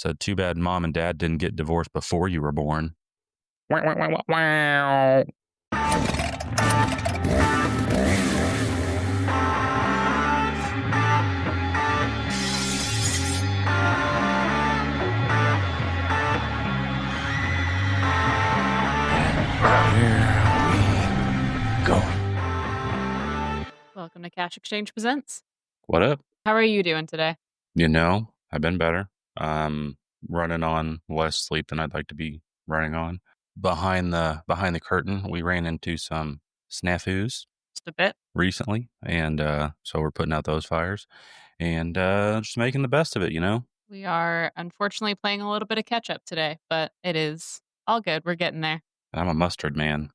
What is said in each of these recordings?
Said, too bad mom and dad didn't get divorced before you were born. Wow, wow, wow, wow, wow. Welcome to Cash Exchange Presents. What up? How are you doing today? I've been better. Running on less sleep than I'd like to be running on. Behind the curtain, we ran into some snafus Just a bit. recently, and so we're putting out those fires and just making the best of it, We are unfortunately playing a little bit of catch up today, but it is all good. We're getting there. I'm a mustard man.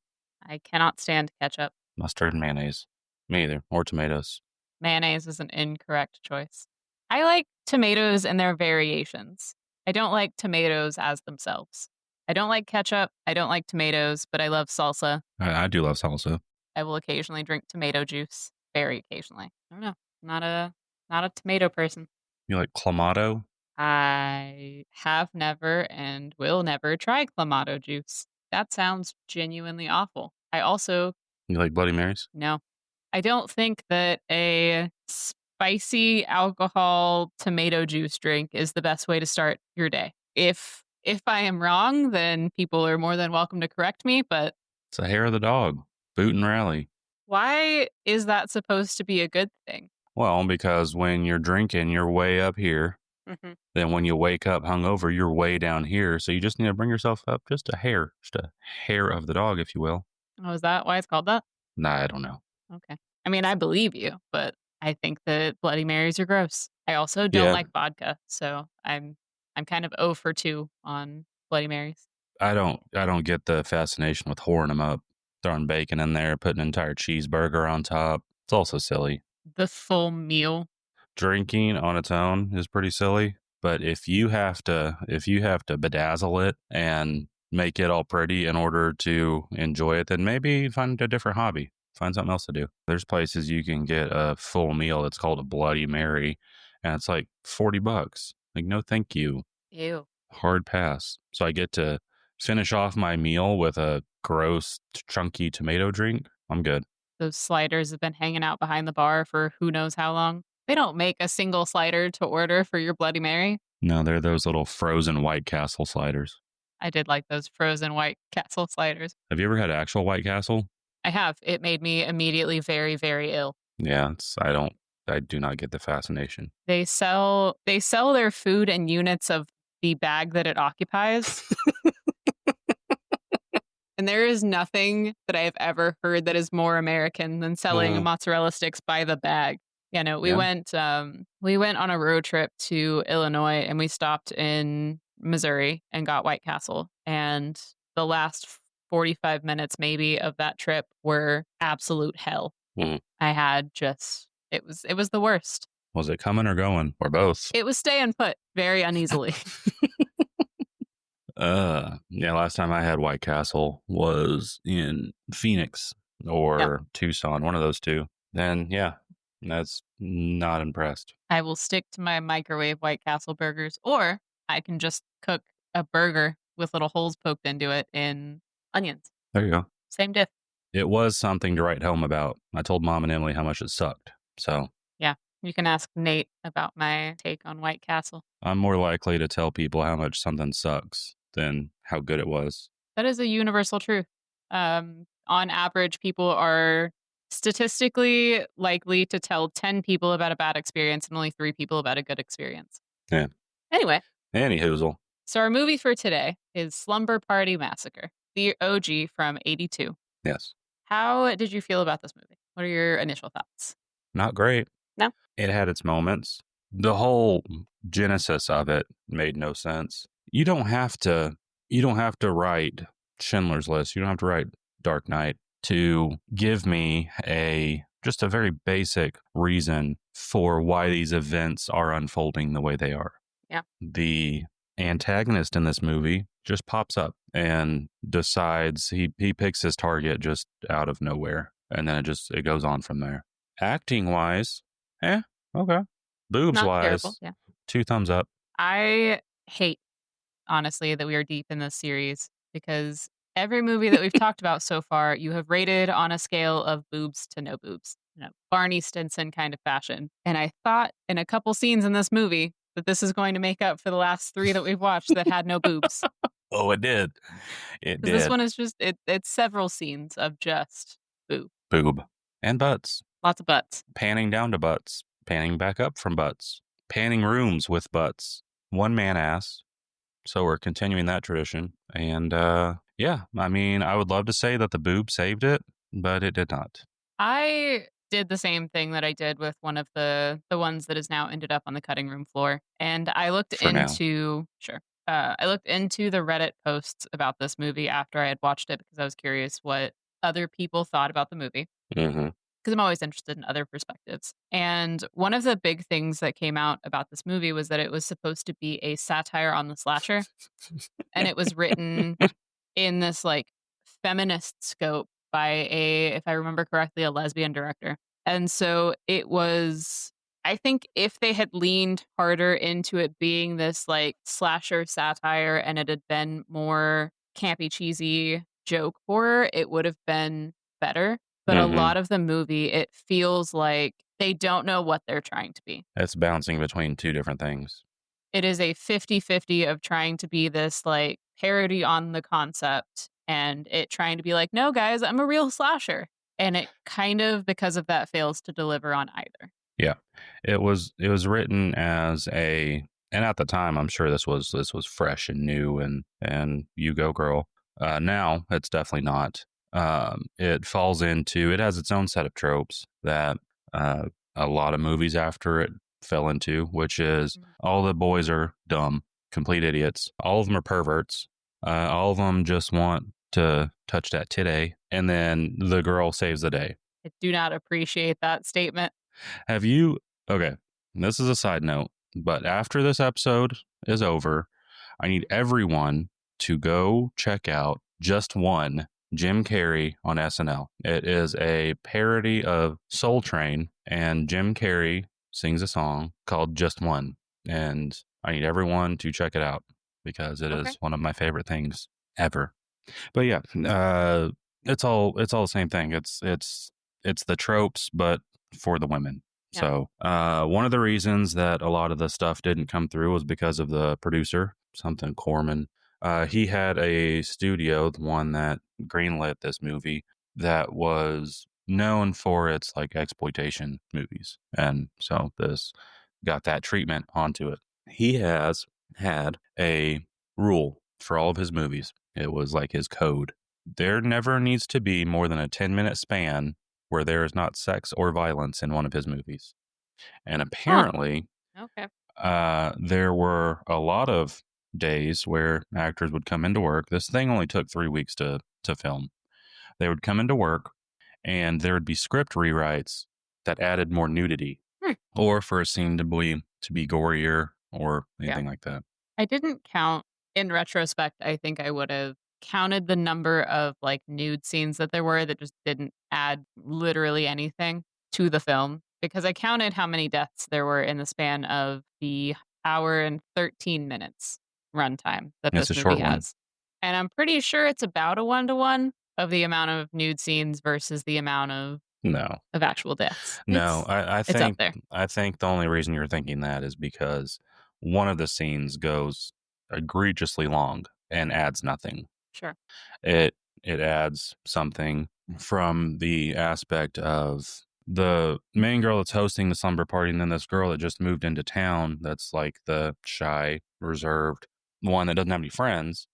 I cannot stand ketchup. Mustard and mayonnaise. Me either. Or tomatoes. Mayonnaise is an incorrect choice. I like tomatoes and their variations. I don't like tomatoes as themselves. I don't like ketchup. I don't like tomatoes, but I love salsa. I do love salsa. I will occasionally drink tomato juice. Very occasionally. I don't know. Not a tomato person. You like clamato? I have never and will never try clamato juice. That sounds genuinely awful. I also You like Bloody Marys? no. I don't think that a spicy alcohol tomato juice drink is the best way to start your day. If I am wrong, then people are more than welcome to correct me, but It's a hair of the dog. Boot and rally. why is that supposed to be a good thing? Well, because when you're drinking, you're way up here. Mm-hmm. Then when you wake up hungover, you're way down here. So you just need to bring yourself up just a hair of the dog, if you will. Oh, is that why it's called that? Nah, I don't know. Okay. I mean, I believe you, but I think that Bloody Marys are gross. I also don't Yeah. like vodka, so I'm kind of 0 for 2 on Bloody Marys. I don't get the fascination with whoring them up, throwing bacon in there, putting an entire cheeseburger on top. It's also silly. The full meal. Drinking on its own is pretty silly, but if you have to bedazzle it and make it all pretty in order to enjoy it, then maybe find a different hobby. Find something else to do. There's places you can get a full meal that's called a Bloody Mary, and it's like $40. Like, no, thank you. Ew. Hard pass. So I get to finish off my meal with a gross, chunky tomato drink. I'm good. Those sliders have been hanging out behind the bar for who knows how long. They don't make a single slider to order for your Bloody Mary. No, they're those little frozen White Castle sliders. I did like those frozen White Castle sliders. Have you ever had actual White Castle? I have. It made me immediately very, very ill. Yeah, I do not get the fascination. They sell their food in units of the bag that it occupies. And there is nothing that I've ever heard that is more American than selling mozzarella sticks by the bag. Yeah, no, we went on a road trip to Illinois and we stopped in Missouri and got White Castle. And the last 45 minutes maybe of that trip were absolute hell. Mm. I had it was the worst. Was it coming or going? Or both? It was staying put very uneasily. Yeah, last time I had White Castle was in Phoenix or Tucson, one of those two. Then, yeah, that's not impressed. I will stick to my microwave White Castle burgers, or I can just cook a burger with little holes poked into it in onions. There you go. Same diff. It was something to write home about. I told Mom and Emily how much it sucked. So, yeah, you can ask Nate about my take on White Castle. I'm more likely to tell people how much something sucks than how good it was. That is a universal truth. On average, people are statistically likely to tell 10 people about a bad experience and only 3 people about a good experience. Yeah. Anyway. Anyhoozle. So our movie for today is Slumber Party Massacre, the OG from 82. Yes. How did you feel about this movie? What are your initial thoughts? Not great. No? It had its moments. The whole genesis of it made no sense. You don't have to write Schindler's List. You don't have to write Dark Knight to give me just a very basic reason for why these events are unfolding the way they are. Yeah. The antagonist in this movie just pops up and decides he picks his target just out of nowhere. And then it goes on from there. Acting wise, okay. Boobs wise, 2 thumbs up. I hate, honestly, that we are deep in this series because every movie that we've talked about so far, you have rated on a scale of boobs to no boobs, Barney Stinson kind of fashion. And I thought in a couple scenes in this movie that this is going to make up for the last 3 that we've watched that had no boobs. Oh, it did. It Because this did. one is just, it's several scenes of just boob. Boob. And butts. Lots of butts. Panning down to butts. Panning back up from butts. Panning rooms with butts. One man ass. So we're continuing that tradition. And yeah, I mean, I would love to say that the boob saved it, but it did not. I did the same thing that I did with one of the ones that has now ended up on the cutting room floor. And I looked For now. into I looked into the Reddit posts about this movie after I had watched it because I was curious what other people thought about the movie. Mm-hmm. Because I'm always interested in other perspectives. And one of the big things that came out about this movie was that it was supposed to be a satire on the slasher. And it was written in this like feminist scope by if I remember correctly, a lesbian director. And so it was, I think if they had leaned harder into it being this like slasher satire and it had been more campy, cheesy joke horror, it would have been better. But a lot of the movie, it feels like they don't know what they're trying to be. It's bouncing between two different things. It is a 50-50 of trying to be this like parody on the concept and it trying to be like, no, guys, I'm a real slasher. And it kind of, because of that, fails to deliver on either. Yeah. It was written as and at the time, I'm sure this was fresh and new and you go girl. Now it's definitely not. It falls into, it has its own set of tropes that a lot of movies after it fell into, which is all the boys are dumb, complete idiots. All of them are perverts. All of them just want to touch that titty, and then the girl saves the day. I do not appreciate that statement. Have you? Okay, this is a side note, but after this episode is over, I need everyone to go check out Just One, Jim Carrey on SNL. It is a parody of Soul Train, and Jim Carrey sings a song called Just One, and I need everyone to check it out because it is one of my favorite things ever. But yeah, it's all the same thing. It's the tropes, but for the women. Yeah. So one of the reasons that a lot of the stuff didn't come through was because of the producer, something Corman. He had a studio, the one that greenlit this movie, that was known for its like exploitation movies, and so this got that treatment onto it. He has had a rule for all of his movies. It was like his code. There never needs to be more than a 10-minute span where there is not sex or violence in one of his movies. And apparently, there were a lot of days where actors would come into work. This thing only took 3 weeks to film. They would come into work and there would be script rewrites that added more nudity or for a scene to be gorier or anything like that. I didn't count. In retrospect, I think I would have counted the number of like nude scenes that there were that just didn't add literally anything to the film, because I counted how many deaths there were in the span of the hour and 13 minutes runtime that this movie has. And I'm pretty sure it's about a 1-to-1 of the amount of nude scenes versus the amount of actual deaths. I think it's up there. I think the only reason you're thinking that is because one of the scenes goes egregiously long and adds nothing. Sure. It adds something from the aspect of the main girl that's hosting the slumber party, and then this girl that just moved into town that's like the shy, reserved one that doesn't have any friends.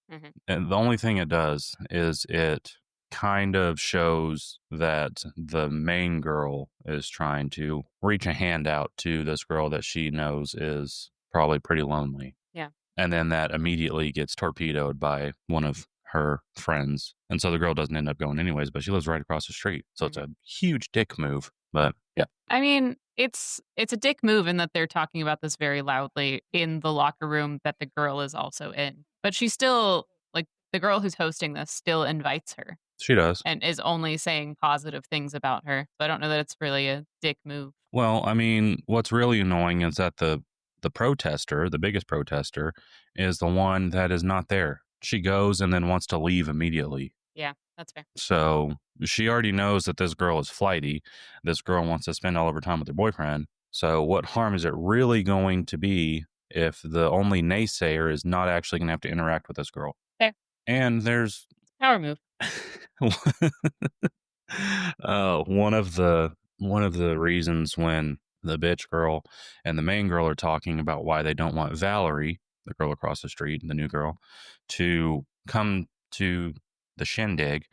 And the only thing it does is it kind of shows that the main girl is trying to reach a hand out to this girl that she knows is probably pretty lonely. Yeah. And then that immediately gets torpedoed by one of her friends. And so the girl doesn't end up going anyways, but she lives right across the street. So it's a huge dick move. But yeah. I mean, it's a dick move in that they're talking about this very loudly in the locker room that the girl is also in. But she still, like, the girl who's hosting this still invites her. She does. And is only saying positive things about her. So I don't know that it's really a dick move. Well, I mean, what's really annoying is that the the protester, the biggest protester, is the one that is not there. She goes and then wants to leave immediately. Yeah, that's fair. So she already knows that this girl is flighty. This girl wants to spend all of her time with her boyfriend. So what harm is it really going to be if the only naysayer is not actually going to have to interact with this girl? Fair. And there's Power move. one of the reasons when the bitch girl and the main girl are talking about why they don't want Valerie, the girl across the street, the new girl, to come to the shindig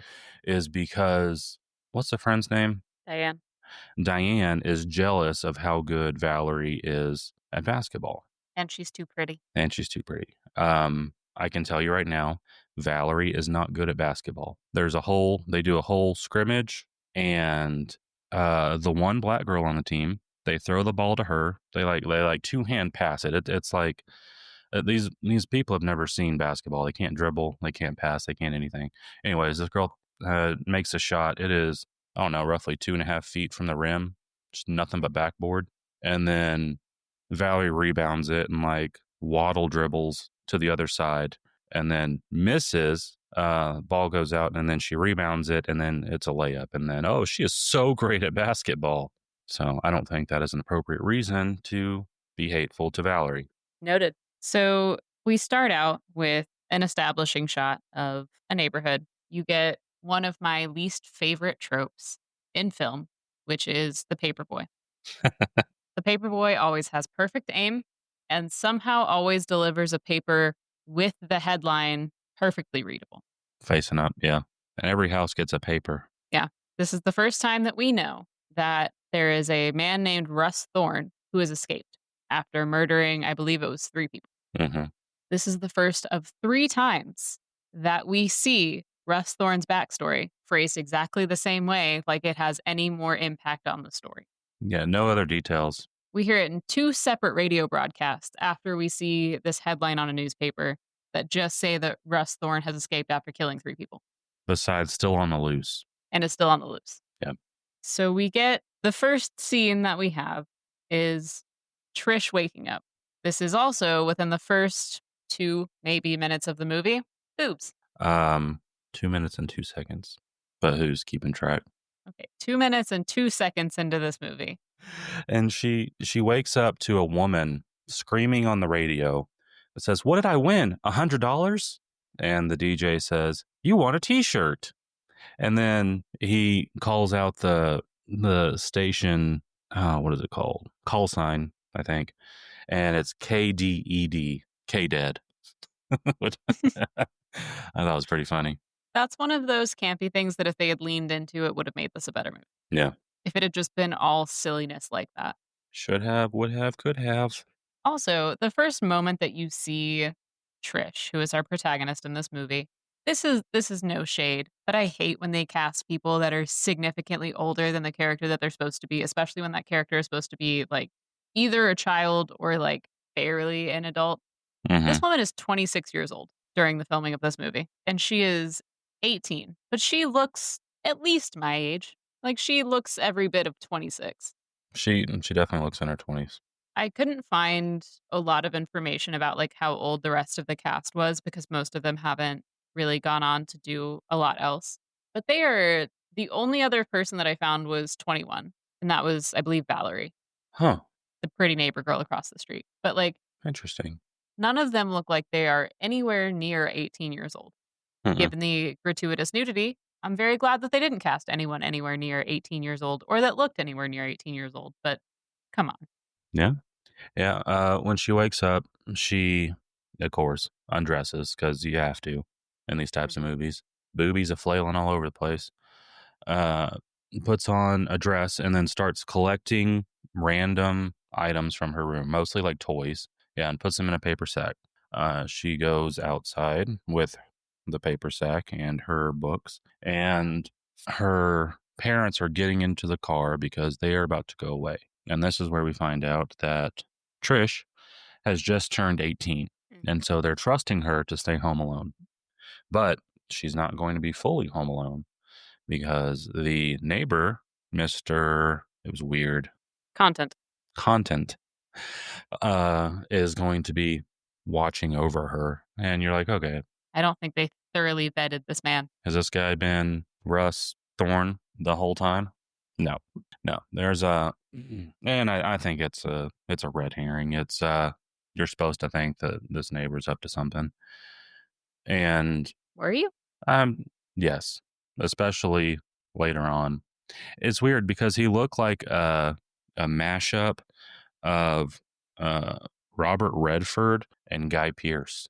is because what's the friend's name? Diane. Diane is jealous of how good Valerie is at basketball. And she's too pretty. And she's too pretty. I can tell you right now, Valerie is not good at basketball. They do a whole scrimmage, and the one black girl on the team, they throw the ball to her. They like two-hand pass it. It's like these people have never seen basketball. They can't dribble, they can't pass, they can't anything. Anyways, this girl makes a shot. It is, I don't know, roughly 2.5 feet from the rim, just nothing but backboard. And then Valerie rebounds it and like waddle dribbles to the other side and then misses. Ball goes out and then she rebounds it and then it's a layup. And then, oh, she is so great at basketball. So I don't think that is an appropriate reason to be hateful to Valerie. Noted. So we start out with an establishing shot of a neighborhood. You get one of my least favorite tropes in film, which is the paperboy. The paperboy always has perfect aim and somehow always delivers a paper with the headline perfectly readable. Facing up, yeah. And every house gets a paper. Yeah. This is the first time that we know that there is a man named Russ Thorne who has escaped after murdering, I believe it was 3 people. Mm-hmm. This is the first of 3 times that we see Russ Thorne's backstory phrased exactly the same way, like it has any more impact on the story. Yeah, no other details. We hear it in 2 separate radio broadcasts after we see this headline on a newspaper that just say that Russ Thorne has escaped after killing 3 people. Besides, still on the loose. And is still on the loose. Yep. So we get the first scene that we have is Trish waking up. This is also within the first 2 maybe minutes of the movie. Boobs. 2 minutes and 2 seconds. But who's keeping track? Okay, 2 minutes and 2 seconds into this movie. And she wakes up to a woman screaming on the radio that says, "What did I win? $100?" And the DJ says, "You want a t-shirt." And then he calls out the station, what is it called? Call sign, I think. And it's KDED, K-Dead. Which I thought was pretty funny. That's one of those campy things that if they had leaned into, it would have made this a better movie. Yeah. If it had just been all silliness like that. Should have, would have, could have. Also, the first moment that you see Trish, who is our protagonist in this movie, this is no shade, but I hate when they cast people that are significantly older than the character that they're supposed to be, especially when that character is supposed to be like either a child or like barely an adult. Mm-hmm. This woman is 26 years old during the filming of this movie, and she is 18, but she looks at least my age. Like, she looks every bit of 26. She definitely looks in her 20s. I couldn't find a lot of information about, like, how old the rest of the cast was because most of them haven't really gone on to do a lot else. But they are the only other person that I found was 21, and that was, I believe, Valerie. Huh. The pretty neighbor girl across the street. But, like, interesting. None of them look like they are anywhere near 18 years old. Mm-mm. Given the gratuitous nudity, I'm very glad that they didn't cast anyone anywhere near 18 years old or that looked anywhere near 18 years old, but come on. Yeah. Yeah. When she wakes up, she, of course, undresses because you have to in these types of movies. Boobies are flailing all over the place. Puts on a dress and then starts collecting random items from her room, mostly like toys. Yeah, and puts them in a paper sack. She goes outside with the paper sack and her books, and her parents are getting into the car because they are about to go away. And this is where we find out that Trish has just turned 18, and so they're trusting her to stay home alone. But she's not going to be fully home alone because the neighbor, Mr. It was weird. Content. is going to be watching over her. And you're like, okay, I don't think they thoroughly vetted this man. has this guy been Russ Thorne the whole time? No, no. There's a, and I think it's a red herring. It's you're supposed to think that this neighbor's up to something, and Were you? yes, especially later on. It's weird because he looked like a mashup of uh Robert Redford and Guy Pearce.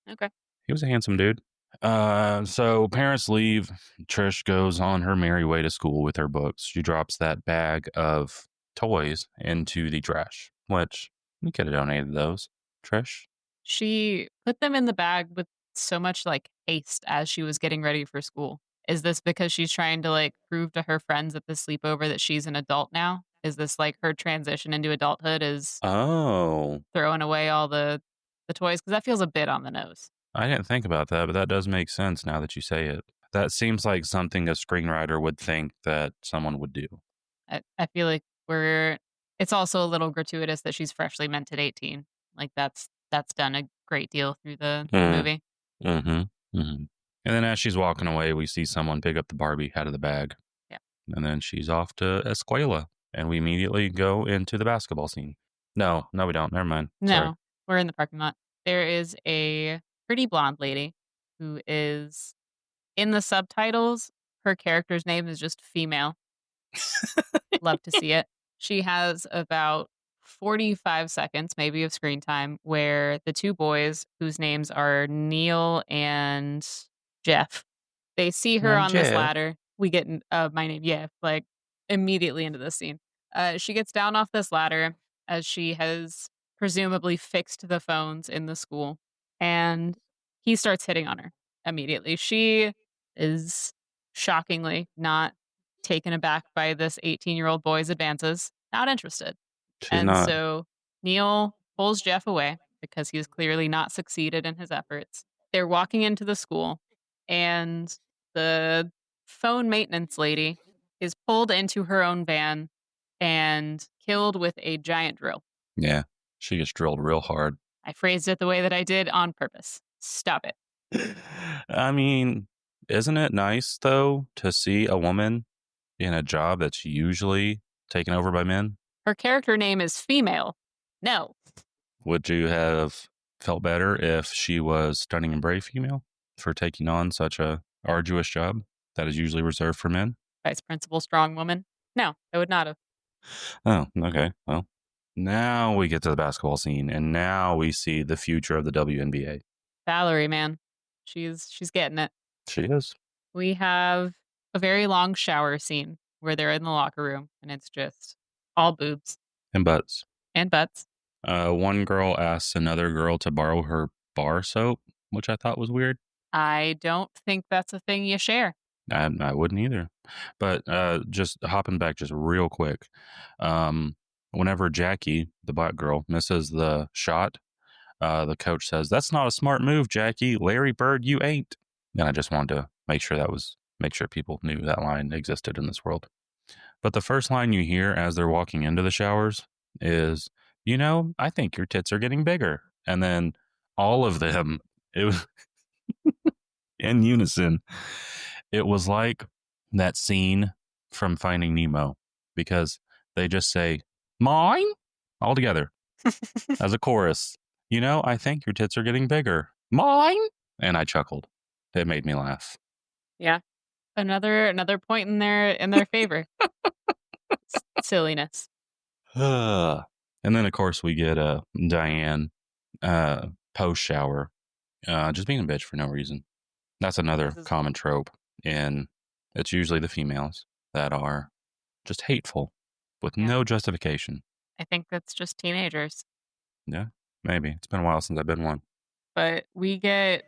Okay. He was a handsome dude. So parents leave. Trish goes on her merry way to school with her books. She drops that bag of toys into the trash, which you could have donated those, Trish. She put them in the bag with so much like haste as she was getting ready for school. Is this because she's trying to like prove to her friends at the sleepover that she's an adult now? Is this like her transition into adulthood is Oh, throwing away all the toys? Because that feels a bit on the nose. I didn't think about that, but that does make sense now that you say it. That seems like something a screenwriter would think that someone would do. I feel like it's also a little gratuitous that she's freshly minted 18. Like that's done a great deal through the movie. Mm-hmm. Mm-hmm. And then as she's walking away, we see someone pick up the Barbie out of the bag. Yeah. And then she's off to Escuela. And we immediately go into the basketball scene. No, we don't. Never mind. No, Sorry. we're in the parking lot. There is a pretty blonde lady who is in the subtitles. Her character's name is just female. Love to see it. She has about 45 seconds, maybe, of screen time where the two boys, whose names are Neil and Jeff, they see her I'm on this Jeff. ladder. We get my name, yeah, like immediately into this scene. She gets down off this ladder as she has presumably fixed the phones in the school, and he starts hitting on her immediately. She is shockingly not taken aback by this 18-year-old boy's advances, not interested. She's And not. so Neil pulls Jeff away because he's clearly not succeeded in his efforts. They're walking into the school, and the phone maintenance lady is pulled into her own van and killed with a giant drill. Yeah. She gets drilled real hard. I phrased it the way that I did on purpose. Stop it. I mean, isn't it nice, though, to see a woman in a job that's usually taken over by men? Her character name is female. No. Would you have felt better if she was stunning and brave female for taking on such a arduous job that is usually reserved for men? Vice principal, strong woman. No, I would not have. Oh, okay. Well, now we get to the basketball scene, and now we see the future of the WNBA. Valerie, man. She's getting it. She is. We have a very long shower scene where they're in the locker room and it's just all boobs And butts. and butts. One girl asks another girl to borrow her bar soap, which I thought was weird. I don't think that's a thing you share. I wouldn't either. But just hopping back just real quick. Whenever Jackie, the black girl, misses the shot, the coach says, "That's not a smart move, Jackie. Larry Bird, you ain't." And I just wanted to make sure people knew that line existed in this world. But the first line you hear as they're walking into the showers is, I think your tits are getting bigger. And then all of them, it was in unison. It was like that scene from Finding Nemo because they just say, "Mine," all together as a chorus. I think your tits are getting bigger. Mine. And I chuckled. It made me laugh. Yeah. Another point in their favor. Silliness. And then of course we get Diane post shower just being a bitch for no reason. That's another common trope in it's usually the females that are just hateful with no justification. I think that's just teenagers. Yeah, maybe. It's been a while since I've been one. But we get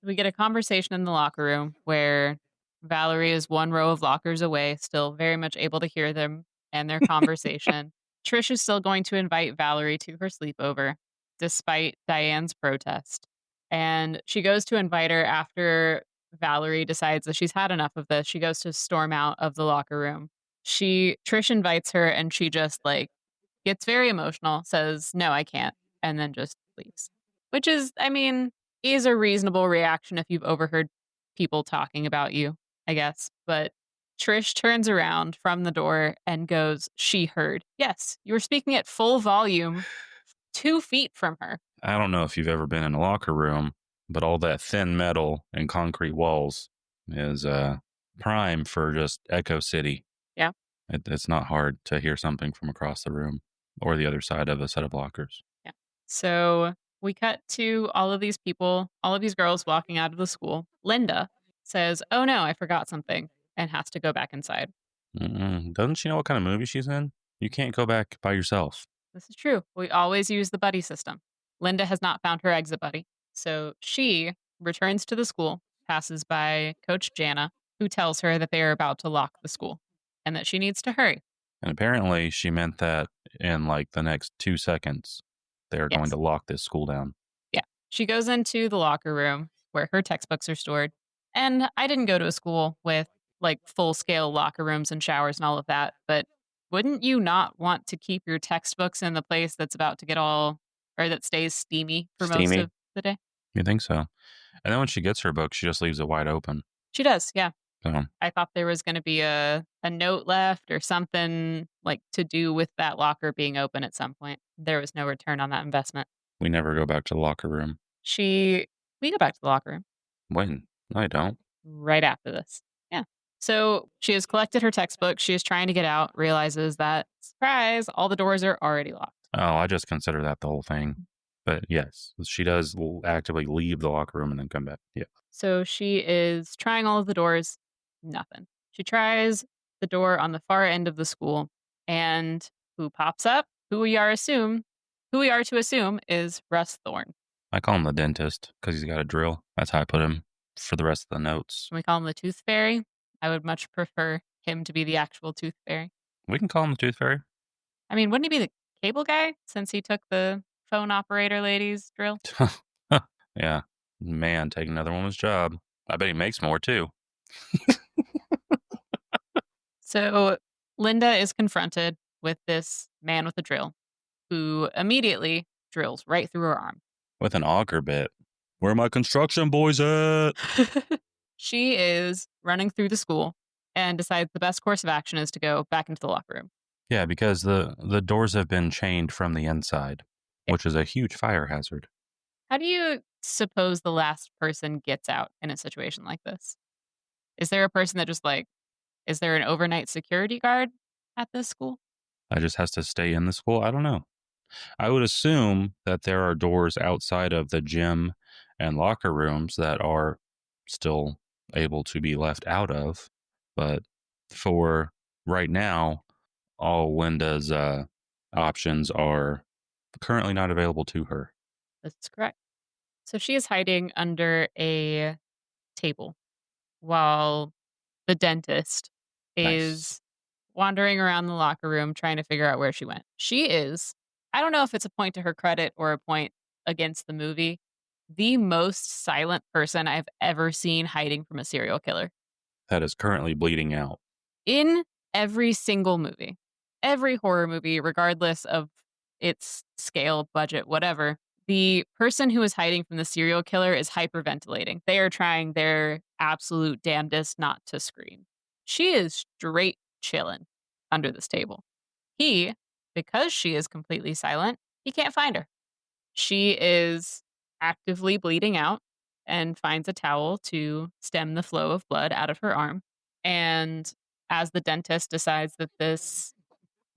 a conversation in the locker room where Valerie is one row of lockers away, still very much able to hear them and their conversation. Trish is still going to invite Valerie to her sleepover, despite Diane's protest. And she goes to invite her after Valerie decides that she's had enough of this. She goes to storm out of the locker room. Trish invites her and she just like gets very emotional, says, "No, I can't," and then just leaves. Which is, I mean, is a reasonable reaction if you've overheard people talking about you, I guess. But Trish turns around from the door and goes, "She heard. Yes, you were speaking at full volume 2 feet from her." I don't know if you've ever been in a locker room, but all that thin metal and concrete walls is prime for just Echo City. Yeah. It's not hard to hear something from across the room or the other side of a set of lockers. Yeah. So we cut to all of these people, all of these girls walking out of the school. Linda says, "Oh no, I forgot something," and has to go back inside. Doesn't she know what kind of movie she's in? You can't go back by yourself. This is true. We always use the buddy system. Linda has not found her exit buddy. So she returns to the school, passes by Coach Jana, who tells her that they are about to lock the school and that she needs to hurry. And apparently she meant that in like the next 2 seconds, they're going Yes. to lock this school down. Yeah. She goes into the locker room where her textbooks are stored. And I didn't go to a school with like full scale locker rooms and showers and all of that, but wouldn't you not want to keep your textbooks in the place that's about to get all or that stays steamy for most Steamy? of the day? You think so? And then when she gets her book, she just leaves it wide open. She does, yeah. So I thought there was going to be a note left or something like to do with that locker being open at some point. There was no return on that investment. we never go back to the locker room. We go back to the locker room When? No, I don't. right after this. Yeah. So she has collected her textbook. She is trying to get out, realizes that, surprise, all the doors are already locked. Oh, I just consider that the whole thing. But yes, she does actively leave the locker room and then come back. Yeah. So she is trying all of the doors, nothing. She tries the door on the far end of the school, and who pops up? Who we are to assume is Russ Thorne. I call him the dentist because he's got a drill. That's how I put him for the rest of the notes. Can we call him the Tooth Fairy? I would much prefer him to be the actual Tooth Fairy. We can call him the Tooth Fairy. I mean, wouldn't he be the cable guy since he took the phone operator lady's drill? Yeah. Man, take another woman's job. I bet he makes more too. So Linda is confronted with this man with a drill who immediately drills right through her arm. With an auger bit. Where are my construction boys at? She is running through the school and decides the best course of action is to go back into the locker room. Yeah, because the doors have been chained from the inside, which is a huge fire hazard. How do you suppose the last person gets out in a situation like this? Is there a person that just is there an overnight security guard at this school? I just has to stay in the school. I don't know. I would assume that there are doors outside of the gym and locker rooms that are still able to be left out of. But for right now, all Linda's options are currently not available to her. That's correct. So she is hiding under a table while the dentist is wandering around the locker room trying to figure out where she went. She is, I don't know if it's a point to her credit or a point against the movie, the most silent person I've ever seen hiding from a serial killer. That is currently bleeding out. In every single movie, every horror movie, regardless of its scale, budget, whatever, the person who is hiding from the serial killer is hyperventilating. They are trying their absolute damnedest not to scream. She is straight chilling under this table. He, because she is completely silent, he can't find her. She is actively bleeding out and finds a towel to stem the flow of blood out of her arm. And as the dentist decides that this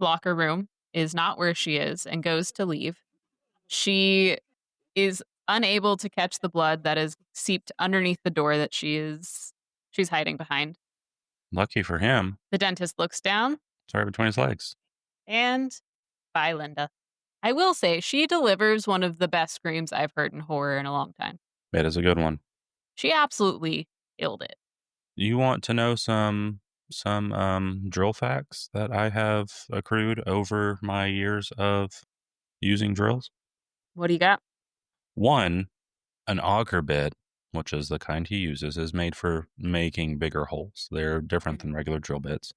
locker room is not where she is and goes to leave, she is unable to catch the blood that is seeped underneath the door that she's hiding behind. Lucky for him. The dentist looks down. It's right between his legs. And bye, Linda. I will say she delivers one of the best screams I've heard in horror in a long time. It is a good one. She absolutely killed it. You want to know some drill facts that I have accrued over my years of using drills? What do you got? One, an auger bit, which is the kind he uses, is made for making bigger holes. They're different than regular drill bits.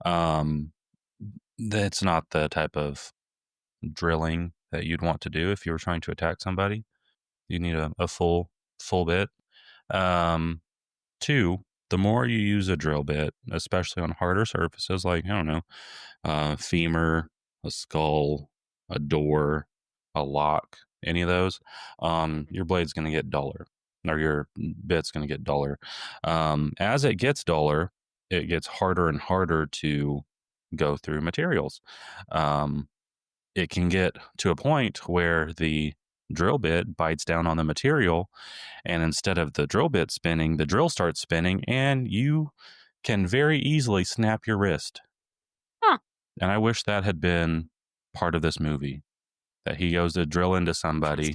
That's not the type of drilling that you'd want to do if you were trying to attack somebody. You need a full bit. 2, the more you use a drill bit, especially on harder surfaces like, I don't know, femur, a skull, a door, a lock, any of those, your blade's going to get duller, or your bit's going to get duller. As it gets duller, it gets harder and harder to go through materials. It can get to a point where the drill bit bites down on the material, and instead of the drill bit spinning, the drill starts spinning, and you can very easily snap your wrist. Huh. And I wish that had been part of this movie, that he goes to drill into somebody,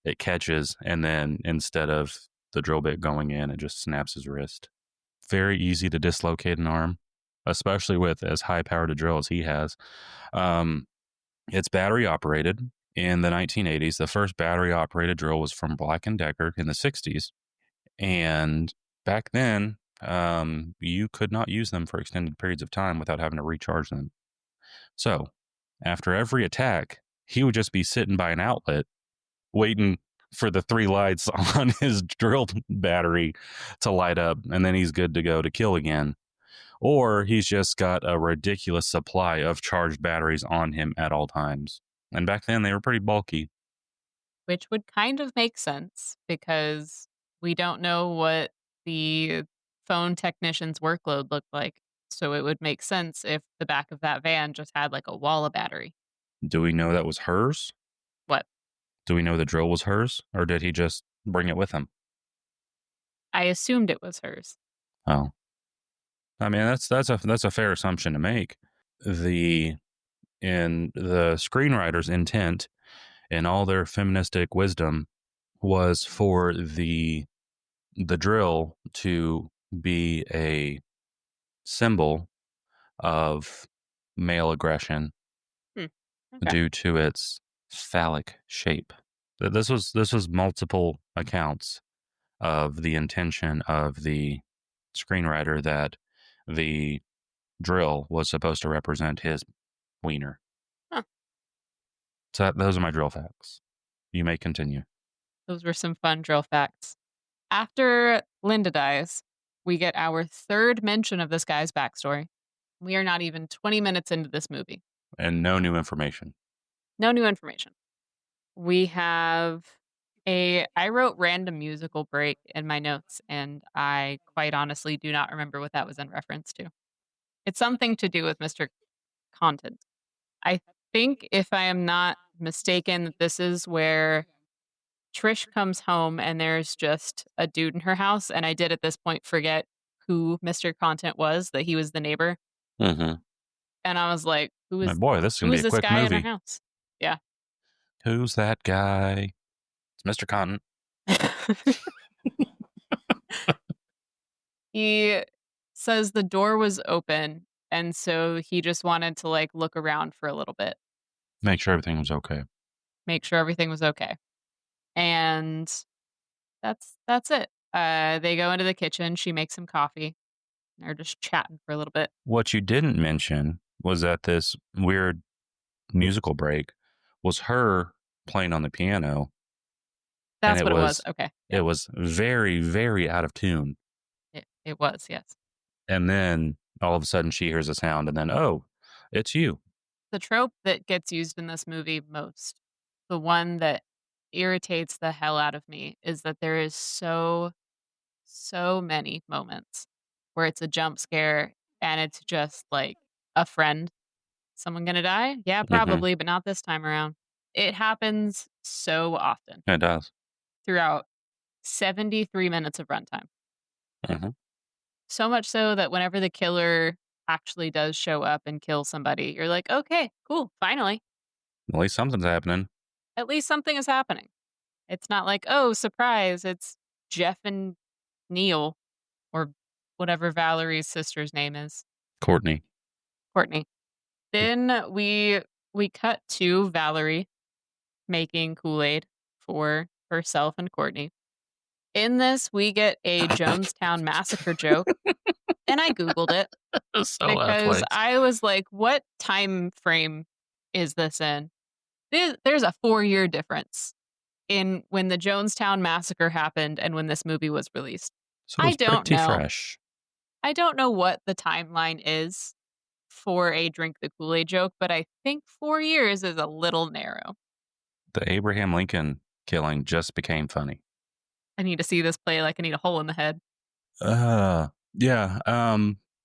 it catches, and then instead of the drill bit going in, it just snaps his wrist. Very easy to dislocate an arm, especially with as high powered a drill as he has. It's battery operated. In the 1980s, the first battery operated drill was from Black & Decker in the 60s. And back then, you could not use them for extended periods of time without having to recharge them. So after every attack, he would just be sitting by an outlet waiting for the 3 lights on his drill battery to light up, and then he's good to go to kill again. Or he's just got a ridiculous supply of charged batteries on him at all times. And back then, they were pretty bulky. Which would kind of make sense because we don't know what the phone technician's workload looked like. So it would make sense if the back of that van just had like a wall of battery. Do we know that was hers? What? Do we know the drill was hers? Or did he just bring it with him? I assumed it was hers. Oh. I mean, that's a fair assumption to make. In the screenwriter's intent, in all their feministic wisdom, was for the drill to be a symbol of male aggression due to its phallic shape. This was multiple accounts of the intention of the screenwriter that the drill was supposed to represent his wiener. Huh. So those are my drill facts. You may continue. Those were some fun drill facts. After Linda dies, we get our 3rd mention of this guy's backstory. We are not even 20 minutes into this movie. And no new information. No new information. We have I wrote random musical break in my notes, and I quite honestly do not remember what that was in reference to. It's something to do with Mr. Content. I think, if I am not mistaken, that this is where Trish comes home and there's just a dude in her house, and I did at this point forget who Mr. Content was, that he was the neighbor. Mm-hmm. And I was like, who is this is going to be a quick guy movie. in our house? Yeah. Who's that guy? It's Mr. Content. He says the door was open, and so he just wanted to like look around for a little bit. Make sure everything was okay. And that's it. They go into the kitchen. She makes some coffee. They're just chatting for a little bit. What you didn't mention was that this weird musical break was her playing on the piano. That's what it was. Okay. Yeah. It was very, very out of tune. It was, yes. And then all of a sudden she hears a sound, and then, oh, it's you. The trope that gets used in this movie most, the one that irritates the hell out of me, is that there is so many moments where it's a jump scare and it's just like a friend. Someone gonna die? Yeah, probably, but not this time around. It happens so often. It does. Throughout 73 minutes of runtime. Mm-hmm. So much so that whenever the killer actually does show up and kill somebody, you're like, okay, cool, finally. At least something's happening. At least something is happening. It's not like, oh, surprise, it's Jeff and Neil, or whatever Valerie's sister's name is. Courtney. Then we cut to Valerie making Kool-Aid for herself and Courtney. In this, we get a Jonestown Massacre joke, and I Googled it because I was like, what time frame is this in? There's a 4-year difference in when the Jonestown Massacre happened and when this movie was released. So it I was don't pretty know. fresh. I don't know what the timeline is for a drink the Kool-Aid joke, but I think 4 years is a little narrow. The Abraham Lincoln killing just became funny. I need to see this play like I need a hole in the head. Yeah.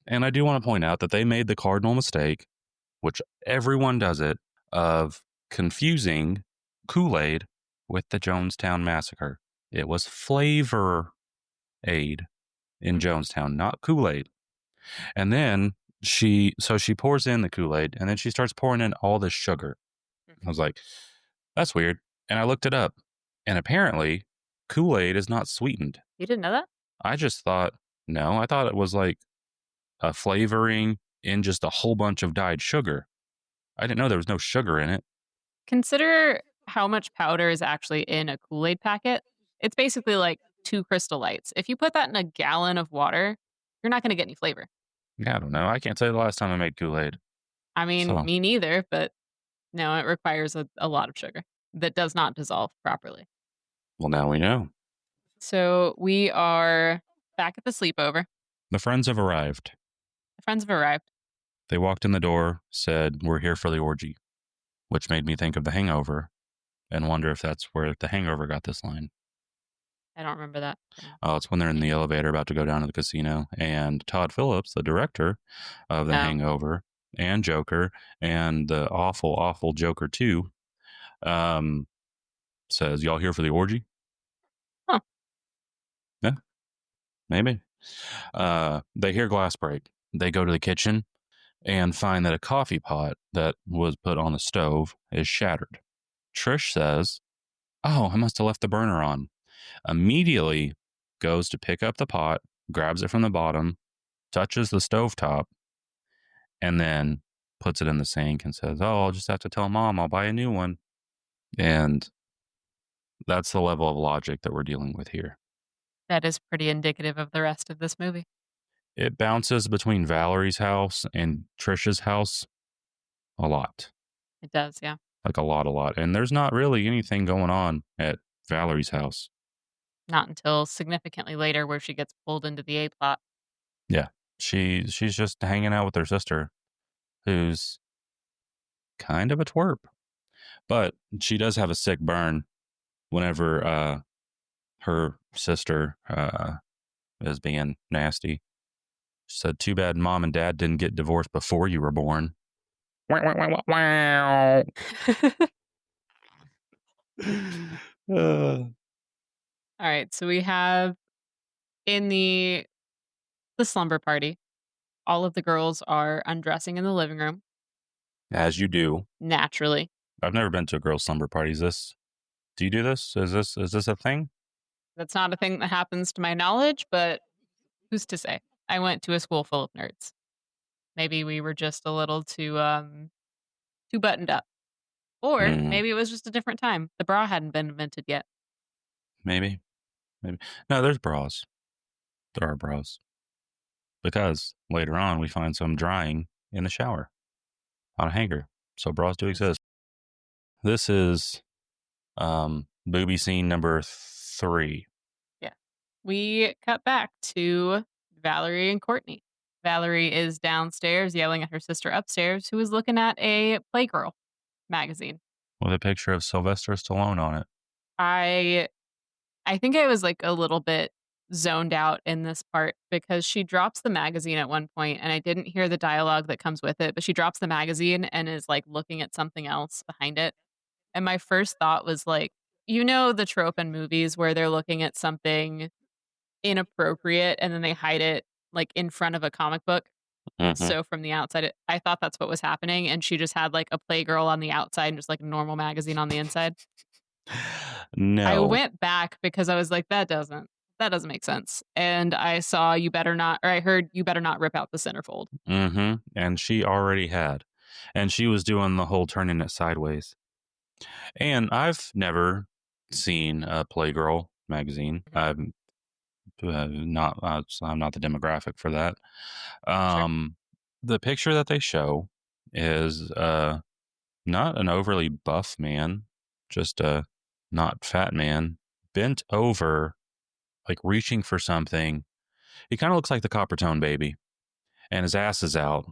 And I do want to point out that they made the cardinal mistake, which everyone does it, of confusing Kool-Aid with the Jonestown Massacre. It was Flavor Aid in Jonestown, not Kool-Aid. And then she pours in the Kool-Aid and then she starts pouring in all this sugar. I was like, that's weird. And I looked it up. And apparently Kool-Aid is not sweetened. You didn't know that? I just thought, no, I thought it was like a flavoring in just a whole bunch of dyed sugar. I didn't know there was no sugar in it. Consider how much powder is actually in a Kool-Aid packet. It's basically like 2 Crystal Lights. If you put that in a gallon of water, you're not going to get any flavor. Yeah, I don't know. I can't say the last time I made Kool-Aid. I mean, So. Me neither, but no, it requires a lot of sugar that does not dissolve properly. Well, now we know. So we are back at the sleepover. The friends have arrived. The friends have arrived. They walked in the door, said, "We're here for the orgy," which made me think of The Hangover and wonder if that's where The Hangover got this line. I don't remember that. Oh, it's when they're in the elevator about to go down to the casino, and Todd Phillips, the director of The Hangover and Joker and the awful, awful Joker 2, says, "Y'all here for the orgy?" Huh. Yeah, maybe. They hear glass break. They go to the kitchen and find that a coffee pot that was put on the stove is shattered. Trish says, "Oh, I must have left the burner on." Immediately goes to pick up the pot, grabs it from the bottom, touches the stovetop, and then puts it in the sink and says, "Oh, I'll just have to tell Mom I'll buy a new one." And that's the level of logic that we're dealing with here. That is pretty indicative of the rest of this movie. It bounces between Valerie's house and Trisha's house a lot. It does, yeah. Like a lot. And there's not really anything going on at Valerie's house. Not until significantly later where she gets pulled into the A-plot. Yeah. She's just hanging out with her sister, who's kind of a twerp. But she does have a sick burn whenever her sister is being nasty. She said, "Too bad Mom and Dad didn't get divorced before you were born." Wow. All right, so we have in the slumber party, all of the girls are undressing in the living room. As you do. Naturally. I've never been to a girls' slumber party. Do you do this? Is this a thing? That's not a thing that happens to my knowledge, but who's to say? I went to a school full of nerds. Maybe we were just a little too buttoned up. Or maybe it was just a different time. The bra hadn't been invented yet. Maybe. No, there's bras. There are bras. Because later on we find some drying in the shower on a hanger. So bras do exist. This is booby scene number 3. Yeah. We cut back to Valerie and Courtney. Valerie is downstairs yelling at her sister upstairs, who is looking at a Playgirl magazine. With a picture of Sylvester Stallone on it. I think I was like a little bit zoned out in this part because she drops the magazine at one point and I didn't hear the dialogue that comes with it, but she drops the magazine and is like looking at something else behind it. And my first thought was like, you know, the trope in movies where they're looking at something inappropriate and then they hide it like in front of a comic book. Mm-hmm. So from the outside, I thought that's what was happening. And she just had like a Playgirl on the outside and just like a normal magazine on the inside. No. I went back because I was like, that doesn't make sense. And I saw I heard you better not rip out the centerfold. Mm-hmm. And she already had. And she was doing the whole turning it sideways. And I've never seen a Playgirl magazine. I'm not the demographic for that. Sure. The picture that they show is not an overly buff man, just a not fat man, bent over, like reaching for something. He kind of looks like the Copper Tone Baby, and his ass is out.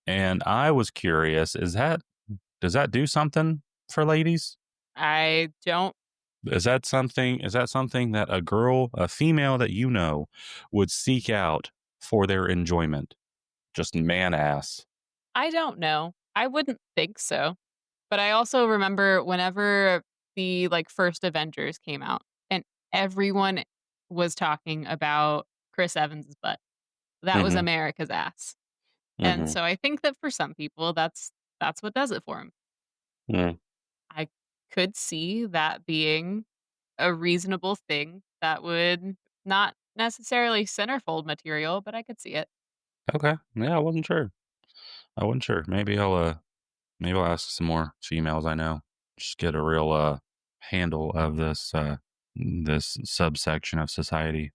And I was curious, does that do something for ladies? I don't. Is that something that a female that you know, would seek out for their enjoyment? Just man ass. I don't know. I wouldn't think so. But I also remember whenever the first Avengers came out and everyone was talking about Chris Evans' butt. That was Mm-hmm. America's ass. And Mm-hmm. so I think that for some people that's what does it for him. Mm. I could see that being a reasonable thing that would not necessarily centerfold material, but I could see it. Okay. Yeah, I wasn't sure. Maybe I'll ask some more females I know. Just get a real handle of this subsection of society.